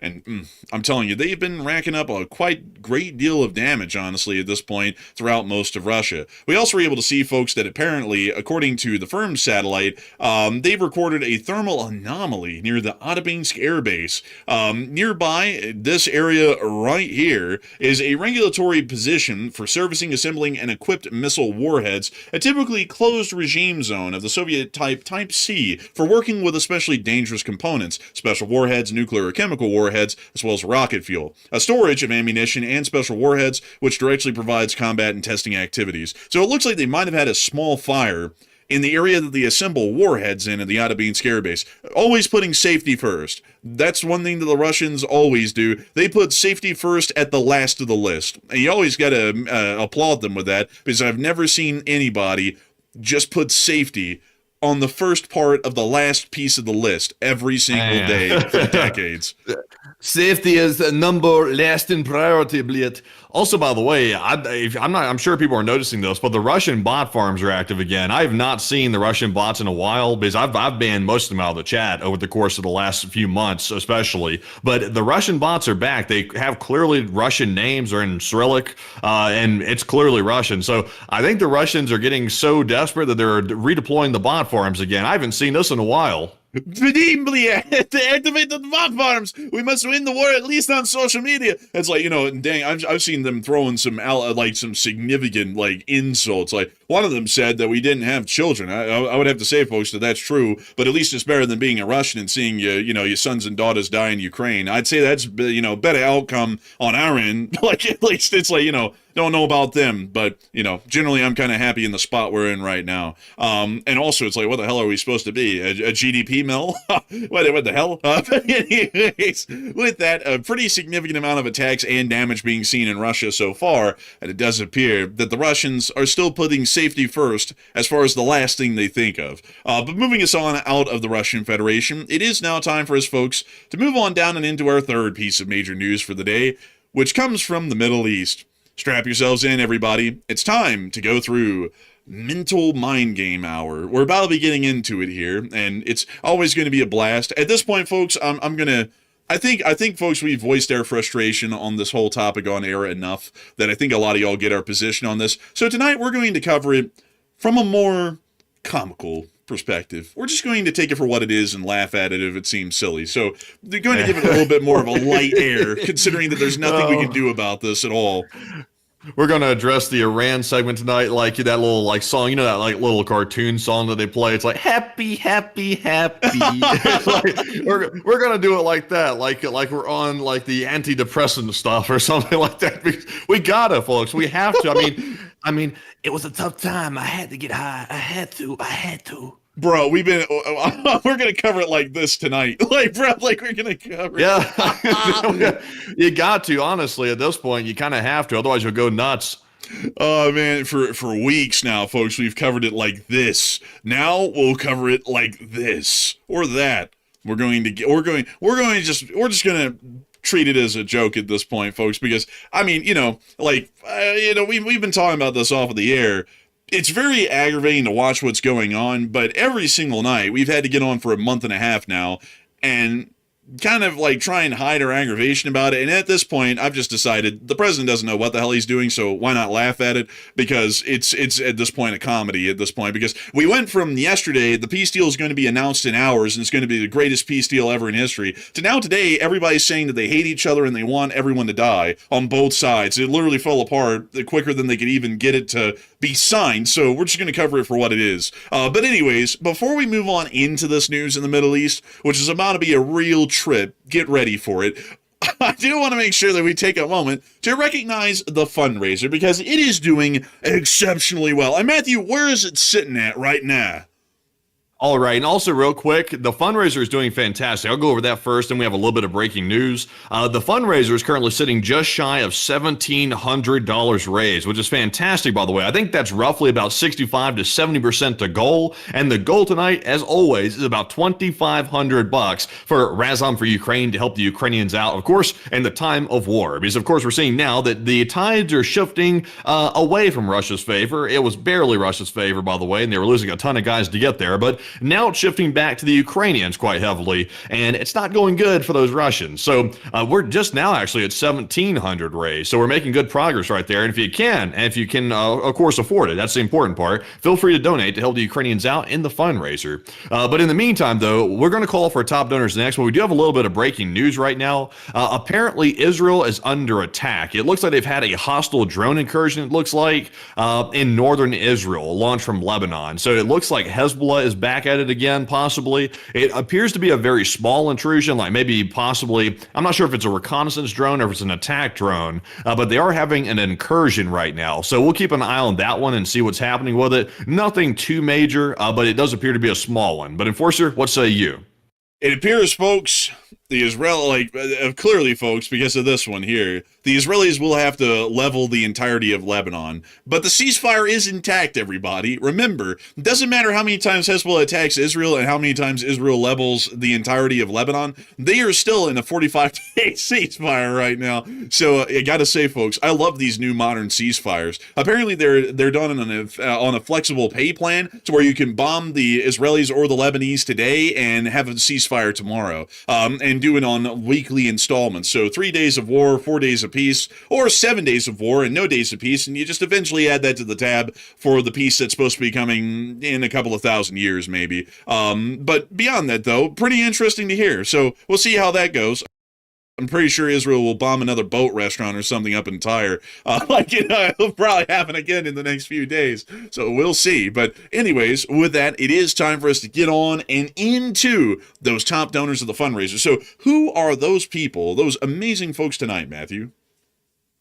And I'm telling you, they've been racking up a quite great deal of damage, honestly, at this point throughout most of Russia. We also were able to see, folks, that apparently, according to the firm's satellite, they've recorded a thermal anomaly near the Otabinsk Air Base. Nearby, this area right here is a regulatory position for servicing, assembling, and equipped missile warheads, a typically closed regime zone of the Soviet Type C, for working with especially dangerous components, special warheads, nuclear or chemical warheads, as well as rocket fuel, a storage of ammunition and special warheads, which directly provides combat and testing activities. So it looks like they might have had a small fire in the area that they assemble warheads in the Otabinsk Air Base. Always putting safety first. That's one thing that the Russians always do. They put safety first at the last of the list. And you always got to applaud them with that, because I've never seen anybody just put safety on the first part of the last piece of the list every single day for decades. Safety is a number last in priority, Blit. Also, by the way, I'm sure people are noticing this, but the Russian bot farms are active again. I have not seen the Russian bots in a while, because I've banned most of them out of the chat over the course of the last few months, especially. But the Russian bots are back. They have clearly Russian names, or in Cyrillic, and it's clearly Russian. So I think the Russians are getting so desperate that they're redeploying the bot farms again. I haven't seen this in a while. To activate the bot farms, we must win the war, at least on social media. It's like, dang, I've seen them throwing some significant insults. Like, one of them said that we didn't have children. I would have to say, folks, that that's true, but at least it's better than being a Russian and seeing your sons and daughters die in Ukraine. I'd say that's better outcome on our end. Like, at least it's don't know about them, but generally I'm kind of happy in the spot we're in right now. And also it's like, what the hell are we supposed to be? A GDP mill? what the hell? But anyways, with that, a pretty significant amount of attacks and damage being seen in Russia so far, and it does appear that the Russians are still putting safety first as far as the last thing they think of. But moving us on out of the Russian Federation, it is now time for us folks to move on down and into our third piece of major news for the day, which comes from the Middle East. Strap yourselves in, everybody. It's time to go through Mental Mind Game Hour. We're about to be getting into it here, and it's always going to be a blast. At this point, folks, I think, folks, we've voiced our frustration on this whole topic on air enough that I think a lot of y'all get our position on this. So tonight we're going to cover it from a more comical perspective. We're just going to take it for what it is and laugh at it if it seems silly. So they're going to give it a little bit more of a light air, considering that there's nothing we can do about this at all. We're going to address the Iran segment tonight, like that little like song, you know, that like little cartoon song that they play. It's like happy, happy, happy. Like, we're going to do it like that, like we're on like the antidepressant stuff or something like that. We gotta, folks. We have to. I mean, it was a tough time. I had to get high. I had to. Bro, we're gonna cover it like this tonight. Like, bro, like we're gonna cover it. Yeah. You got to, honestly, at this point, you kind of have to, otherwise you'll go nuts. Oh man, for weeks now, folks, we've covered it like this. Now we'll cover it like this or that. We're just gonna treat it as a joke at this point, folks, because I mean, we've been talking about this off of the air. It's very aggravating to watch what's going on, but every single night, we've had to get on for a month and a half now, and kind of like try and hide our aggravation about it. And at this point, I've just decided the president doesn't know what the hell he's doing, so why not laugh at it? Because it's at this point a comedy at this point. Because we went from yesterday, the peace deal is going to be announced in hours, and it's going to be the greatest peace deal ever in history, to now today, everybody's saying that they hate each other and they want everyone to die on both sides. It literally fell apart quicker than they could even get it to be signed, so we're just going to cover it for what it is. But anyways, before we move on into this news in the Middle East, which is about to be a real trip, get ready for it, I do want to make sure that we take a moment to recognize the fundraiser, because it is doing exceptionally well. And Matthew, where is it sitting at right now? All right, and also real quick, the fundraiser is doing fantastic. I'll go over that first, and we have a little bit of breaking news. The fundraiser is currently sitting just shy of $1,700 raised, which is fantastic, by the way. I think that's roughly about 65 to 70% to goal, and the goal tonight, as always, is about $2,500 for Razom for Ukraine to help the Ukrainians out, of course, in the time of war. Because, of course, we're seeing now that the tides are shifting away from Russia's favor. It was barely Russia's favor, by the way, and they were losing a ton of guys to get there, but now it's shifting back to the Ukrainians quite heavily, and it's not going good for those Russians. So we're just now actually at 1,700 raised. So we're making good progress right there. And if you can, of course, afford it, that's the important part, feel free to donate to help the Ukrainians out in the fundraiser. But in the meantime, though, we're going to call for top donors next, but we do have a little bit of breaking news right now. Apparently, Israel is under attack. It looks like they've had a hostile drone incursion, it looks like, in northern Israel, launched from Lebanon. So it looks like Hezbollah is back at it again, possibly. It appears to be a very small intrusion, like maybe possibly, I'm not sure if it's a reconnaissance drone or if it's an attack drone, but they are having an incursion right now. So we'll keep an eye on that one and see what's happening with it. Nothing too major, but it does appear to be a small one. But Enforcer, what say you? It appears, folks, clearly, folks, because of this one here, the Israelis will have to level the entirety of Lebanon. But the ceasefire is intact, everybody. Remember, it doesn't matter how many times Hezbollah attacks Israel and how many times Israel levels the entirety of Lebanon. They are still in a 45-day ceasefire right now. So I gotta say, folks, I love these new modern ceasefires. Apparently, they're done on a flexible pay plan, to where you can bomb the Israelis or the Lebanese today and have a ceasefire tomorrow. And do it on weekly installments. So 3 days of war, 4 days of peace, or 7 days of war and no days of peace, and you just eventually add that to the tab for the peace that's supposed to be coming in a couple of thousand years, maybe. But beyond that, though, pretty interesting to hear. So we'll see how that goes. I'm pretty sure Israel will bomb another boat restaurant or something up in Tyre. It'll probably happen again in the next few days. So we'll see. But anyways, with that, it is time for us to get on and into those top donors of the fundraiser. So who are those people, those amazing folks tonight, Matthew?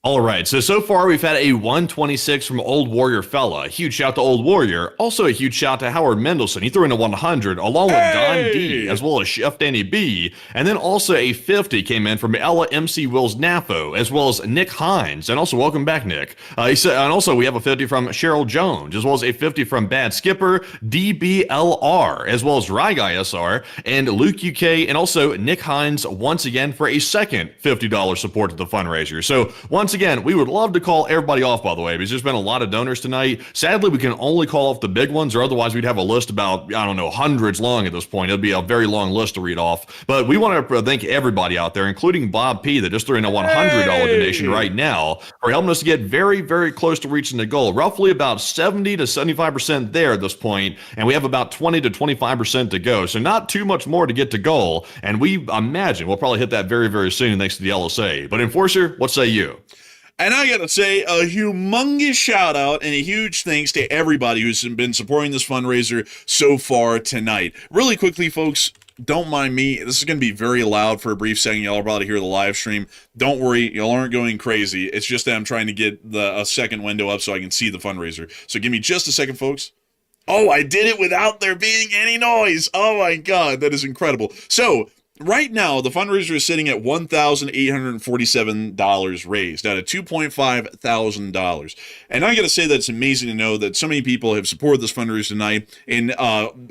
All right, so far we've had a 126 from Old Warrior Fella. Huge shout to Old Warrior. Also a huge shout to Howard Mendelson. He threw in a 100 along with Don D, as well as Chef Danny B. And then also a 50 came in from Ella MC Wills Napo, as well as Nick Hines. And also welcome back, Nick. He said, and also we have a 50 from Cheryl Jones, as well as a 50 from Bad Skipper, DBLR, as well as Rye Guy SR, and Luke UK, and also Nick Hines once again for a second $50 support to the fundraiser. So once again, we would love to call everybody off, by the way, because there's been a lot of donors tonight. Sadly, we can only call off the big ones, or otherwise we'd have a list about, I don't know, hundreds long at this point. It'd be a very long list to read off. But we want to thank everybody out there, including Bob P, that just threw in a $100 donation right now, for helping us to get very, very close to reaching the goal. Roughly about 70 to 75% there at this point, and we have about 20 to 25% to go. So not too much more to get to goal, and we imagine we'll probably hit that very, very soon thanks to the LSA. But Enforcer, what say you? And I gotta say, a humongous shout out and a huge thanks to everybody who's been supporting this fundraiser so far tonight. Really quickly, folks, don't mind me. This is going to be very loud for a brief second. Y'all are about to hear the live stream. Don't worry, y'all aren't going crazy. It's just that I'm trying to get a second window up so I can see the fundraiser. So give me just a second, folks. Oh, I did it without there being any noise. Oh my God, that is incredible. So, right now, the fundraiser is sitting at $1,847 raised out of $2.5 thousand. And I got to say that it's amazing to know that so many people have supported this fundraiser tonight in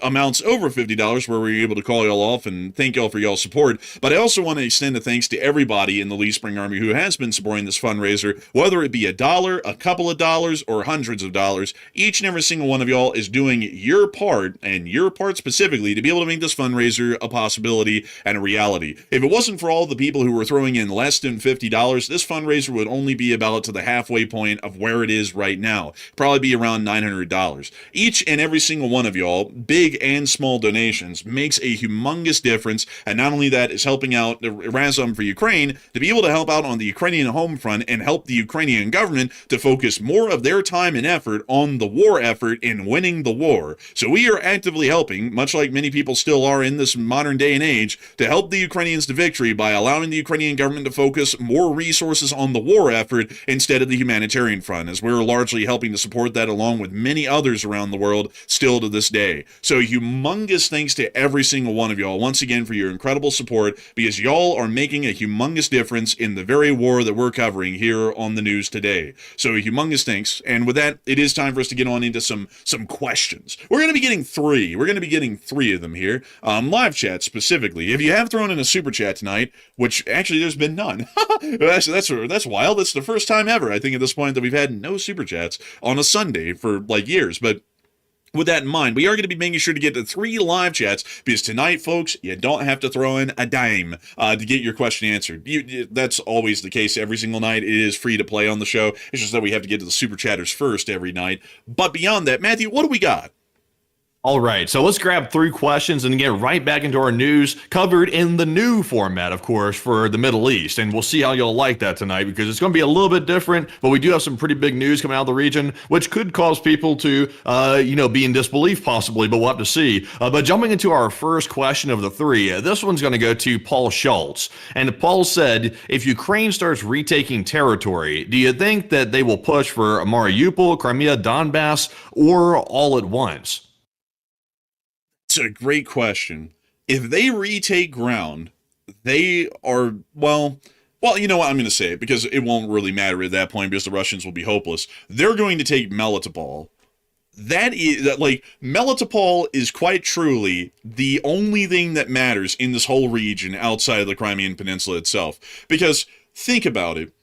amounts over $50, where we were able to call y'all off and thank y'all for y'all's support. But I also want to extend a thanks to everybody in the Lee Spring Army who has been supporting this fundraiser, whether it be $1, a couple of dollars, or hundreds of dollars. Each and every single one of y'all is doing your part, and your part specifically, to be able to make this fundraiser a possibility and a reality. If it wasn't for all the people who were throwing in less than $50, this fundraiser would only be about to the halfway point of where it is right now. Probably be around $900. Each and every single one of y'all, big and small donations, makes a humongous difference, and not only that, is helping out the ransom for Ukraine to be able to help out on the Ukrainian home front and help the Ukrainian government to focus more of their time and effort on the war effort in winning the war. So we are actively helping, much like many people still are in this modern day and age, to help the Ukrainians to victory by allowing the Ukrainian government to focus more resources on the war effort instead of the humanitarian front, as we're largely helping to support that along with many others around the world still to this day. So humongous thanks to every single one of y'all once again for your incredible support, because y'all are making a humongous difference in the very war that we're covering here on the news today. So humongous thanks. And with that, it is time for us to get on into some questions. We're going to be getting three. We're going to be getting three of them here. Live chat specifically. If you have thrown in a super chat tonight, which actually there's been none. That's wild. That's the first time ever, I think, at this point, that we've had no super chats on a Sunday for like years. But with that in mind, we are going to be making sure to get to 3 live chats, because tonight, folks, you don't have to throw in a dime to get your question answered. That's always the case every single night. It is free to play on the show. It's just that we have to get to the super chatters first every night. But beyond that, Matthew, what do we got? All right, so let's grab 3 questions and get right back into our news, covered in the new format, of course, for the Middle East. And we'll see how y'all like that tonight, because it's going to be a little bit different, but we do have some pretty big news coming out of the region, which could cause people to, be in disbelief possibly, but we'll have to see. But jumping into our first question of the 3, this one's going to go to Paul Schultz. And Paul said, if Ukraine starts retaking territory, do you think that they will push for Mariupol, Crimea, Donbass, or all at once? It's a great question. If they retake ground, they are, well, you know what? I'm going to say it, because it won't really matter at that point, because the Russians will be hopeless. They're going to take Melitopol. Melitopol is quite truly the only thing that matters in this whole region outside of the Crimean Peninsula itself. Because think about it.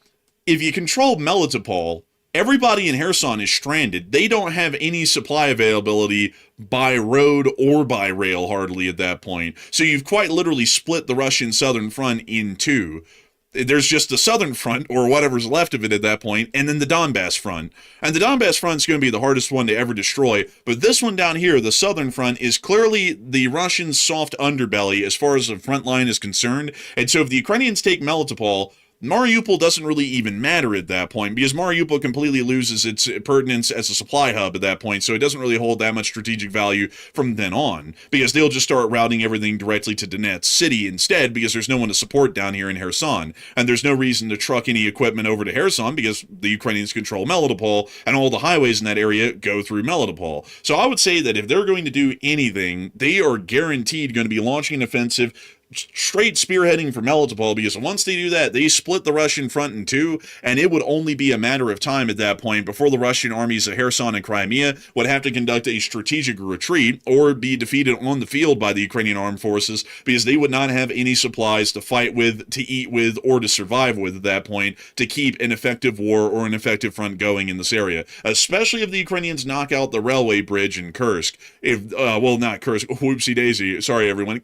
If you control Melitopol, everybody in Kherson is stranded. They don't have any supply availability by road or by rail hardly at that point. So you've quite literally split the Russian southern front in 2. There's just the southern front, or whatever's left of it at that point, and then the Donbass front. And the Donbass front is going to be the hardest one to ever destroy. But this one down here, the southern front, is clearly the Russian soft underbelly as far as the front line is concerned. And so if the Ukrainians take Melitopol, Mariupol doesn't really even matter at that point because Mariupol completely loses its pertinence as a supply hub at that point, so it doesn't really hold that much strategic value from then on because they'll just start routing everything directly to Donetsk City instead because there's no one to support down here in Kherson, and there's no reason to truck any equipment over to Kherson because the Ukrainians control Melitopol and all the highways in that area go through Melitopol. So I would say that if they're going to do anything, they are guaranteed going to be launching an offensive straight spearheading for Melitopol, because once they do that, they split the Russian front in two, and it would only be a matter of time at that point before the Russian armies of Kherson and Crimea would have to conduct a strategic retreat or be defeated on the field by the Ukrainian armed forces because they would not have any supplies to fight with, to eat with, or to survive with at that point to keep an effective war or an effective front going in this area, especially if the Ukrainians knock out the railway bridge in Kursk. If, well, not Kursk, whoopsie daisy, sorry everyone.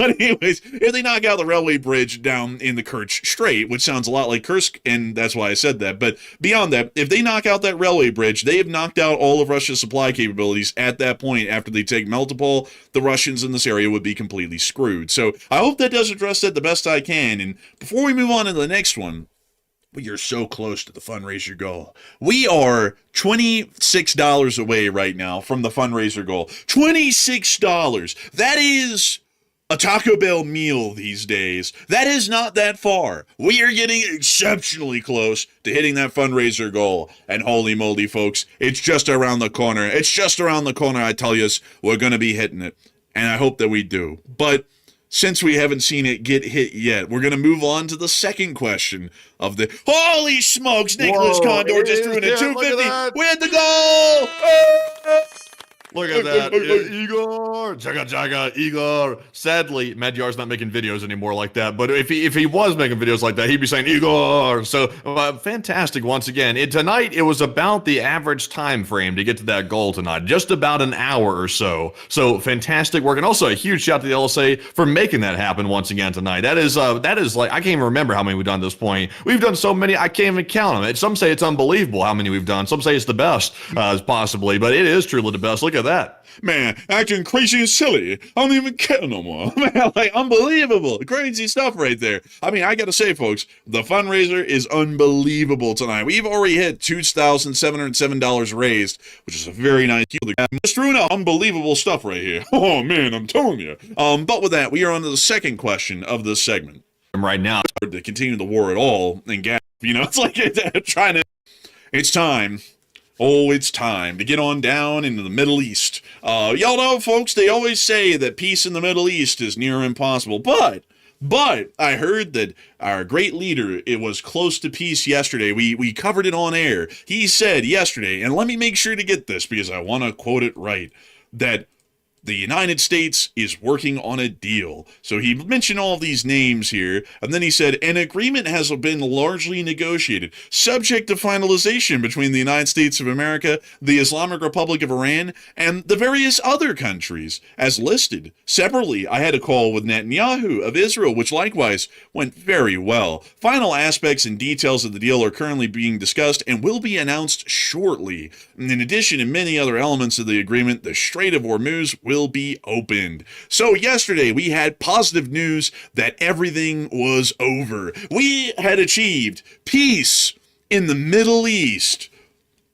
But anyways, if they knock out the railway bridge down in the Kerch Strait, which sounds a lot like Kursk, and that's why I said that, but beyond that, if they knock out that railway bridge, they have knocked out all of Russia's supply capabilities at that point. After they take Melitopol, the Russians in this area would be completely screwed. So I hope that does address that the best I can. And before we move on to the next one, we are so close to the fundraiser goal. We are $26 away right now from the fundraiser goal. $26. That is a Taco Bell meal these days. That is not that far. We are getting exceptionally close to hitting that fundraiser goal. And holy moly, folks, it's just around the corner. It's just around the corner, I tell you, we're going to be hitting it. And I hope that we do. But since we haven't seen it get hit yet, we're going to move on to the second question of the... Holy smokes, Nicholas Condor just threw in a 250. We had the goal! Look at that. Igor! Jaga Jaga, Igor. Sadly, Madjar's not making videos anymore like that, but if he was making videos like that, he'd be saying Igor. So, fantastic once again. Tonight, it was about the average time frame to get to that goal tonight. Just about an hour or so. So, fantastic work. And also, a huge shout out to the LSA for making that happen once again tonight. That is like, I can't even remember how many we've done at this point. We've done so many, I can't even count them. Some say it's unbelievable how many we've done. Some say it's the best, possibly, but it is truly the best. Look at that. Man, acting crazy and silly. I don't even care no more. Man, like, unbelievable. Crazy stuff right there. I mean, I gotta say, folks, the fundraiser is unbelievable tonight. We've already hit $2,707 raised, which is a very nice deal. Just threw enough unbelievable stuff right here. Oh, man, I'm telling you. But with that, we are on to the second question of this segment. Right now, to continue the war at all, and it's like trying to... It's time. Oh, it's time to get on down into the Middle East. Y'all know, folks, they always say that peace in the Middle East is near impossible. But I heard that our great leader, it was close to peace yesterday. We covered it on air. He said yesterday, and let me make sure to get this because I want to quote it right, that the United States is working on a deal. So he mentioned all these names here, and then he said, an agreement has been largely negotiated, subject to finalization between the United States of America, the Islamic Republic of Iran, and the various other countries, as listed. Separately, I had a call with Netanyahu of Israel, which likewise went very well. Final aspects and details of the deal are currently being discussed and will be announced shortly. And in addition to many other elements of the agreement, the Strait of Hormuz will be opened. So yesterday we had positive news that everything was over. We had achieved peace in the Middle East.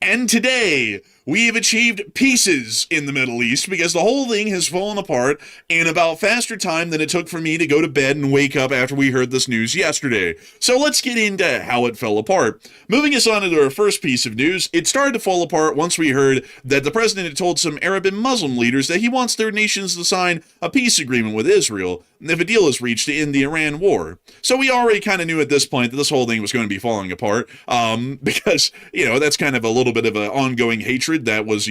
And today we have achieved pieces in the Middle East because the whole thing has fallen apart in about faster time than it took for me to go to bed and wake up after we heard this news yesterday. So let's get into how it fell apart. Moving us on to our first piece of news, it started to fall apart once we heard that the president had told some Arab and Muslim leaders that he wants their nations to sign a peace agreement with Israel if a deal is reached to end the Iran war. So we already kind of knew at this point that this whole thing was going to be falling apart because, that's kind of a little bit of an ongoing hatred that was,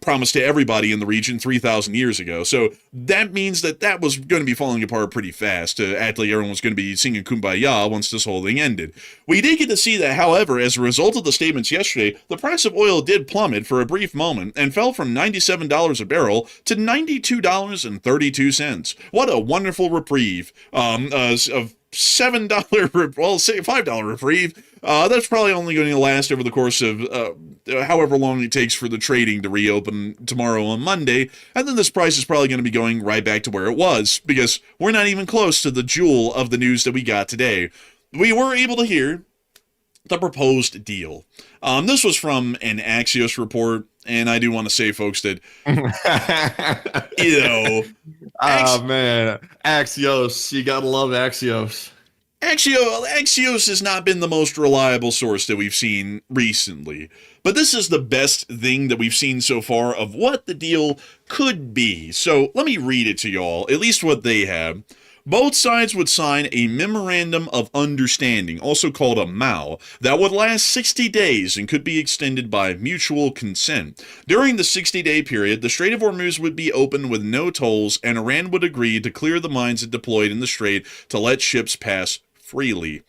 promised to everybody in the region 3,000 years ago. So that means that was going to be falling apart pretty fast. Act like everyone was going to be singing Kumbaya once this whole thing ended. We did get to see that, however, as a result of the statements yesterday, the price of oil did plummet for a brief moment and fell from $97 a barrel to $92.32. What a wonderful reprieve of $7, well, say $5 reprieve. That's probably only going to last over the course of however long it takes for the trading to reopen tomorrow on Monday, and then this price is probably going to be going right back to where it was, because we're not even close to the jewel of the news that we got today. we were able to hear the proposed deal. This was from an Axios report, and I do want to say, folks, that, oh, man. Axios. You got to love Axios. Axios has not been the most reliable source that we've seen recently, but this is the best thing that we've seen so far of what the deal could be. So let me read it to y'all, at least what they have. Both sides would sign a Memorandum of Understanding, also called a MOU, that would last 60 days and could be extended by mutual consent. During the 60-day period, the Strait of Hormuz would be open with no tolls, and Iran would agree to clear the mines it deployed in the strait to let ships pass freely.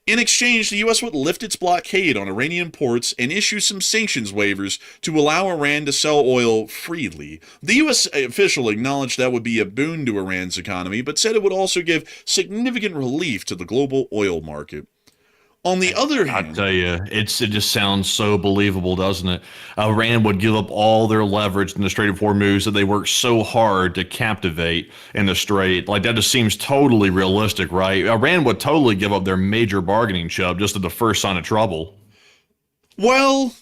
In exchange, the U.S. would lift its blockade on Iranian ports and issue some sanctions waivers to allow Iran to sell oil freely. The U.S. official acknowledged that would be a boon to Iran's economy, but said it would also give significant relief to the global oil market. On the other hand, I tell you, it just sounds so believable, doesn't it? Iran would give up all their leverage in the Strait of Hormuz that they worked so hard to captivate in the Strait. Like, that just seems totally realistic, right? Iran would totally give up their major bargaining chip just at the first sign of trouble. Well,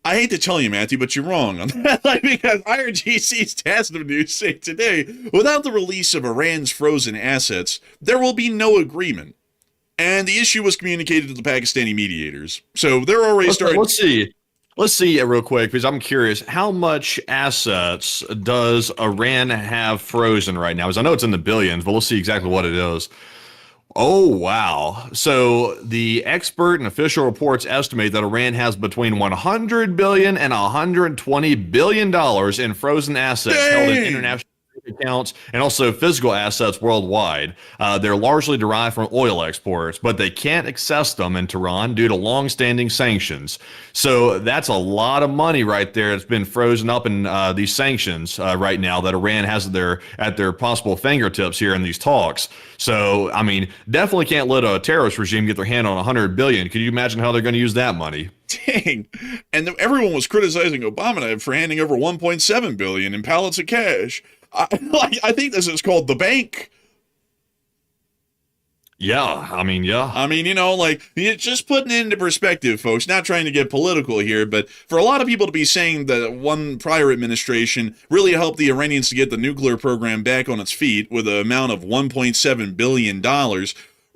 I hate to tell you, Matthew, but you're wrong on that. Because IRGC's Tasnim News say today, without the release of Iran's frozen assets, there will be no agreement. And the issue was communicated to the Pakistani mediators. So they're already starting. Let's see real quick, because I'm curious. How much assets does Iran have frozen right now? Because I know it's in the billions, but let's see exactly what it is. Oh, wow. So the expert and official reports estimate that Iran has between $100 billion and $120 billion in frozen assets held in international accounts and also physical assets worldwide. They're largely derived from oil exports, but they can't access them in Tehran due to long-standing sanctions. So that's a lot of money right there that's been frozen up in these sanctions right now that Iran has at their possible fingertips here in these talks. So, I mean, definitely can't let a terrorist regime get their hand on $100 billion. Can you imagine how they're going to use that money? Dang. And everyone was criticizing Obama for handing over $1.7 billion in pallets of cash. I think this is called the bank. Yeah. Just putting it into perspective, folks, not trying to get political here, but for a lot of people to be saying that one prior administration really helped the Iranians to get the nuclear program back on its feet with an amount of $1.7 billion,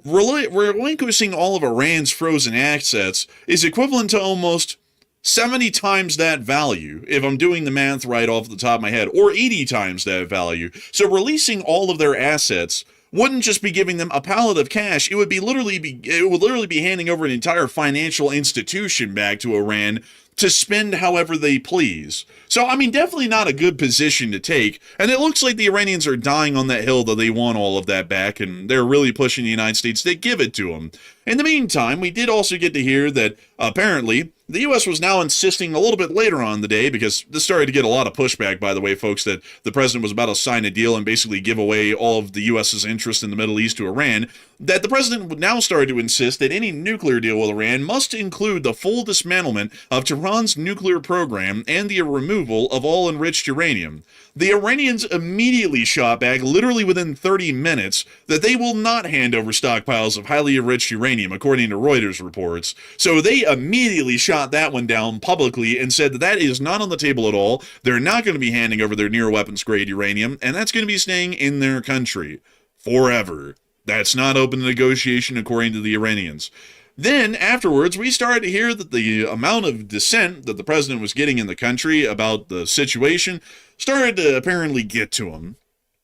relinquishing all of Iran's frozen assets is equivalent to almost 70 times that value, if I'm doing the math right off the top of my head, or 80 times that value. So releasing all of their assets wouldn't just be giving them a pallet of cash. It would literally be handing over an entire financial institution back to Iran to spend however they please. So, I mean, definitely not a good position to take. And it looks like the Iranians are dying on that hill that they want all of that back, and they're really pushing the United States to give it to them. In the meantime, we did also get to hear that apparently the U.S. was now insisting a little bit later on in the day, because this started to get a lot of pushback, by the way, folks, that the president was about to sign a deal and basically give away all of the U.S.'s interest in the Middle East to Iran, that the president would now start to insist that any nuclear deal with Iran must include the full dismantlement of Tehran's nuclear program and the removal of all enriched uranium. The Iranians immediately shot back, literally within 30 minutes, that they will not hand over stockpiles of highly enriched uranium, according to Reuters reports. So they immediately shot that one down publicly and said that is not on the table at all. They're not going to be handing over their near-weapons grade uranium, and that's going to be staying in their country forever. That's not open to negotiation, according to the Iranians. Then, afterwards, we started to hear that the amount of dissent that the president was getting in the country about the situation started to apparently get to him.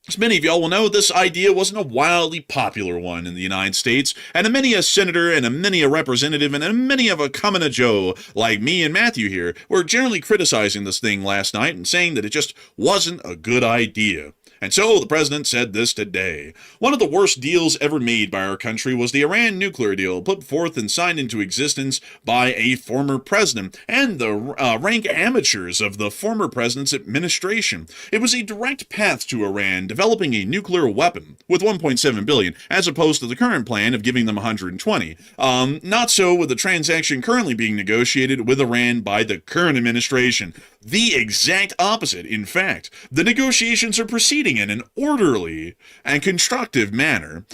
As many of y'all will know, this idea wasn't a wildly popular one in the United States, and many a senator and many a representative and many of a common Joe, like me and Matthew here, were generally criticizing this thing last night and saying that it just wasn't a good idea. And so the president said this today. One of the worst deals ever made by our country was the Iran nuclear deal, put forth and signed into existence by a former president and the rank amateurs of the former president's administration. It was a direct path to Iran developing a nuclear weapon with $1.7 billion, as opposed to the current plan of giving them $120. Not so with the transaction currently being negotiated with Iran by the current administration. The exact opposite, in fact. The negotiations are proceeding in an orderly and constructive manner.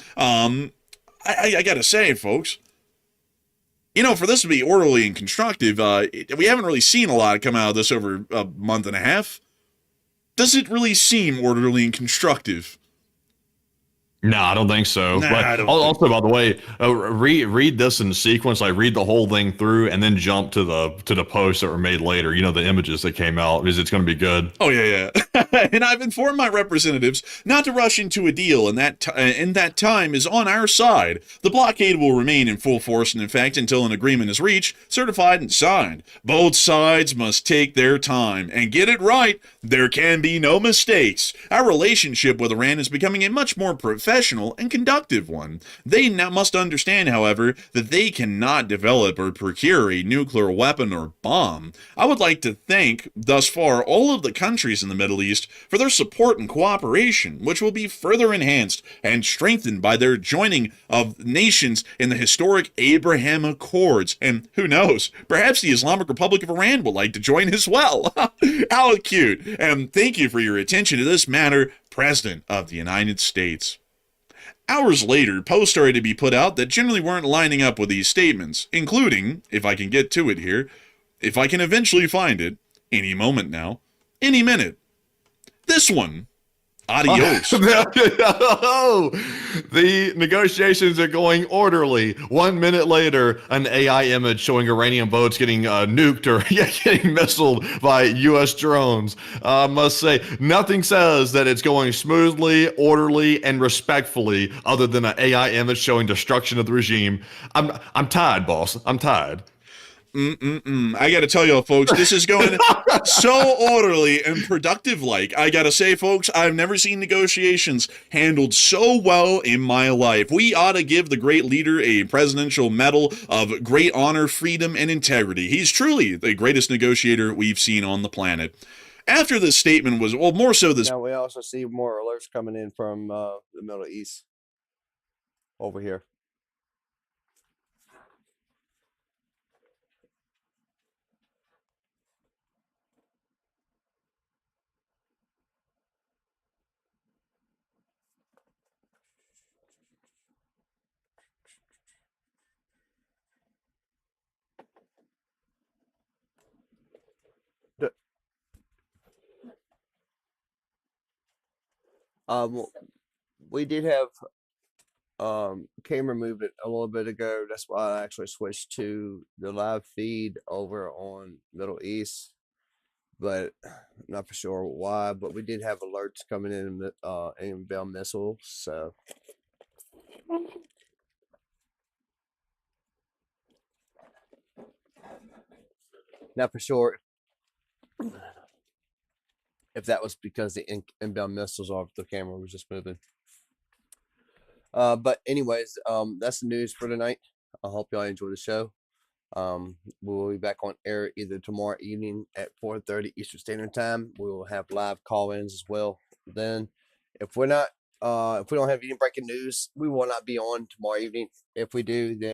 I gotta say, folks, for this to be orderly and constructive, we haven't really seen a lot come out of this over a month and a half. Does it really seem orderly and constructive? No, I don't think so. Nah, But I don't also, by the way, read this in sequence. Like read the whole thing through, and then jump to the posts that were made later. The images that came out, because it's going to be good. Oh yeah. And I've informed my representatives not to rush into a deal, and that time is on our side. The blockade will remain in full force and effect until an agreement is reached, certified, and signed. Both sides must take their time and get it right. There can be no mistakes. Our relationship with Iran is becoming a much more professional and conductive one. They now must understand, however, that they cannot develop or procure a nuclear weapon or bomb. I would like to thank, thus far, all of the countries in the Middle East for their support and cooperation, which will be further enhanced and strengthened by their joining of nations in the historic Abraham Accords. And who knows, perhaps the Islamic Republic of Iran would like to join as well. How cute. And thank you for your attention to this matter, President of the United States. Hours later, posts started to be put out that generally weren't lining up with these statements, including, if I can get to it here, if I can eventually find it, any moment now, any minute. This one. Adios. The negotiations are going orderly. 1 minute later, an AI image showing Iranian boats getting nuked or getting missiled by U.S. drones. I must say, nothing says that it's going smoothly, orderly, and respectfully other than an AI image showing destruction of the regime. I'm tired, boss. I'm tired. I gotta tell y'all, folks, this is going so orderly and productive-like. I gotta say, folks, I've never seen negotiations handled so well in my life. We ought to give the great leader a presidential medal of great honor, freedom, and integrity. He's truly the greatest negotiator we've seen on the planet. After this statement was, well, more so this... Now, we also see more alerts coming in from the Middle East over here. We did have camera moved it a little bit ago. That's why I actually switched to the live feed over on Middle East, but I'm not for sure why. But we did have alerts coming in inbound missiles, so. Not for sure if that was because the inbound missiles off the camera was just moving. But anyways, that's the news for tonight. I hope y'all enjoy the show. We'll be back on air either tomorrow evening at 4:30 Eastern Standard Time. We will have live call-ins as well. Then, if we don't have any breaking news, we will not be on tomorrow evening. If we do, then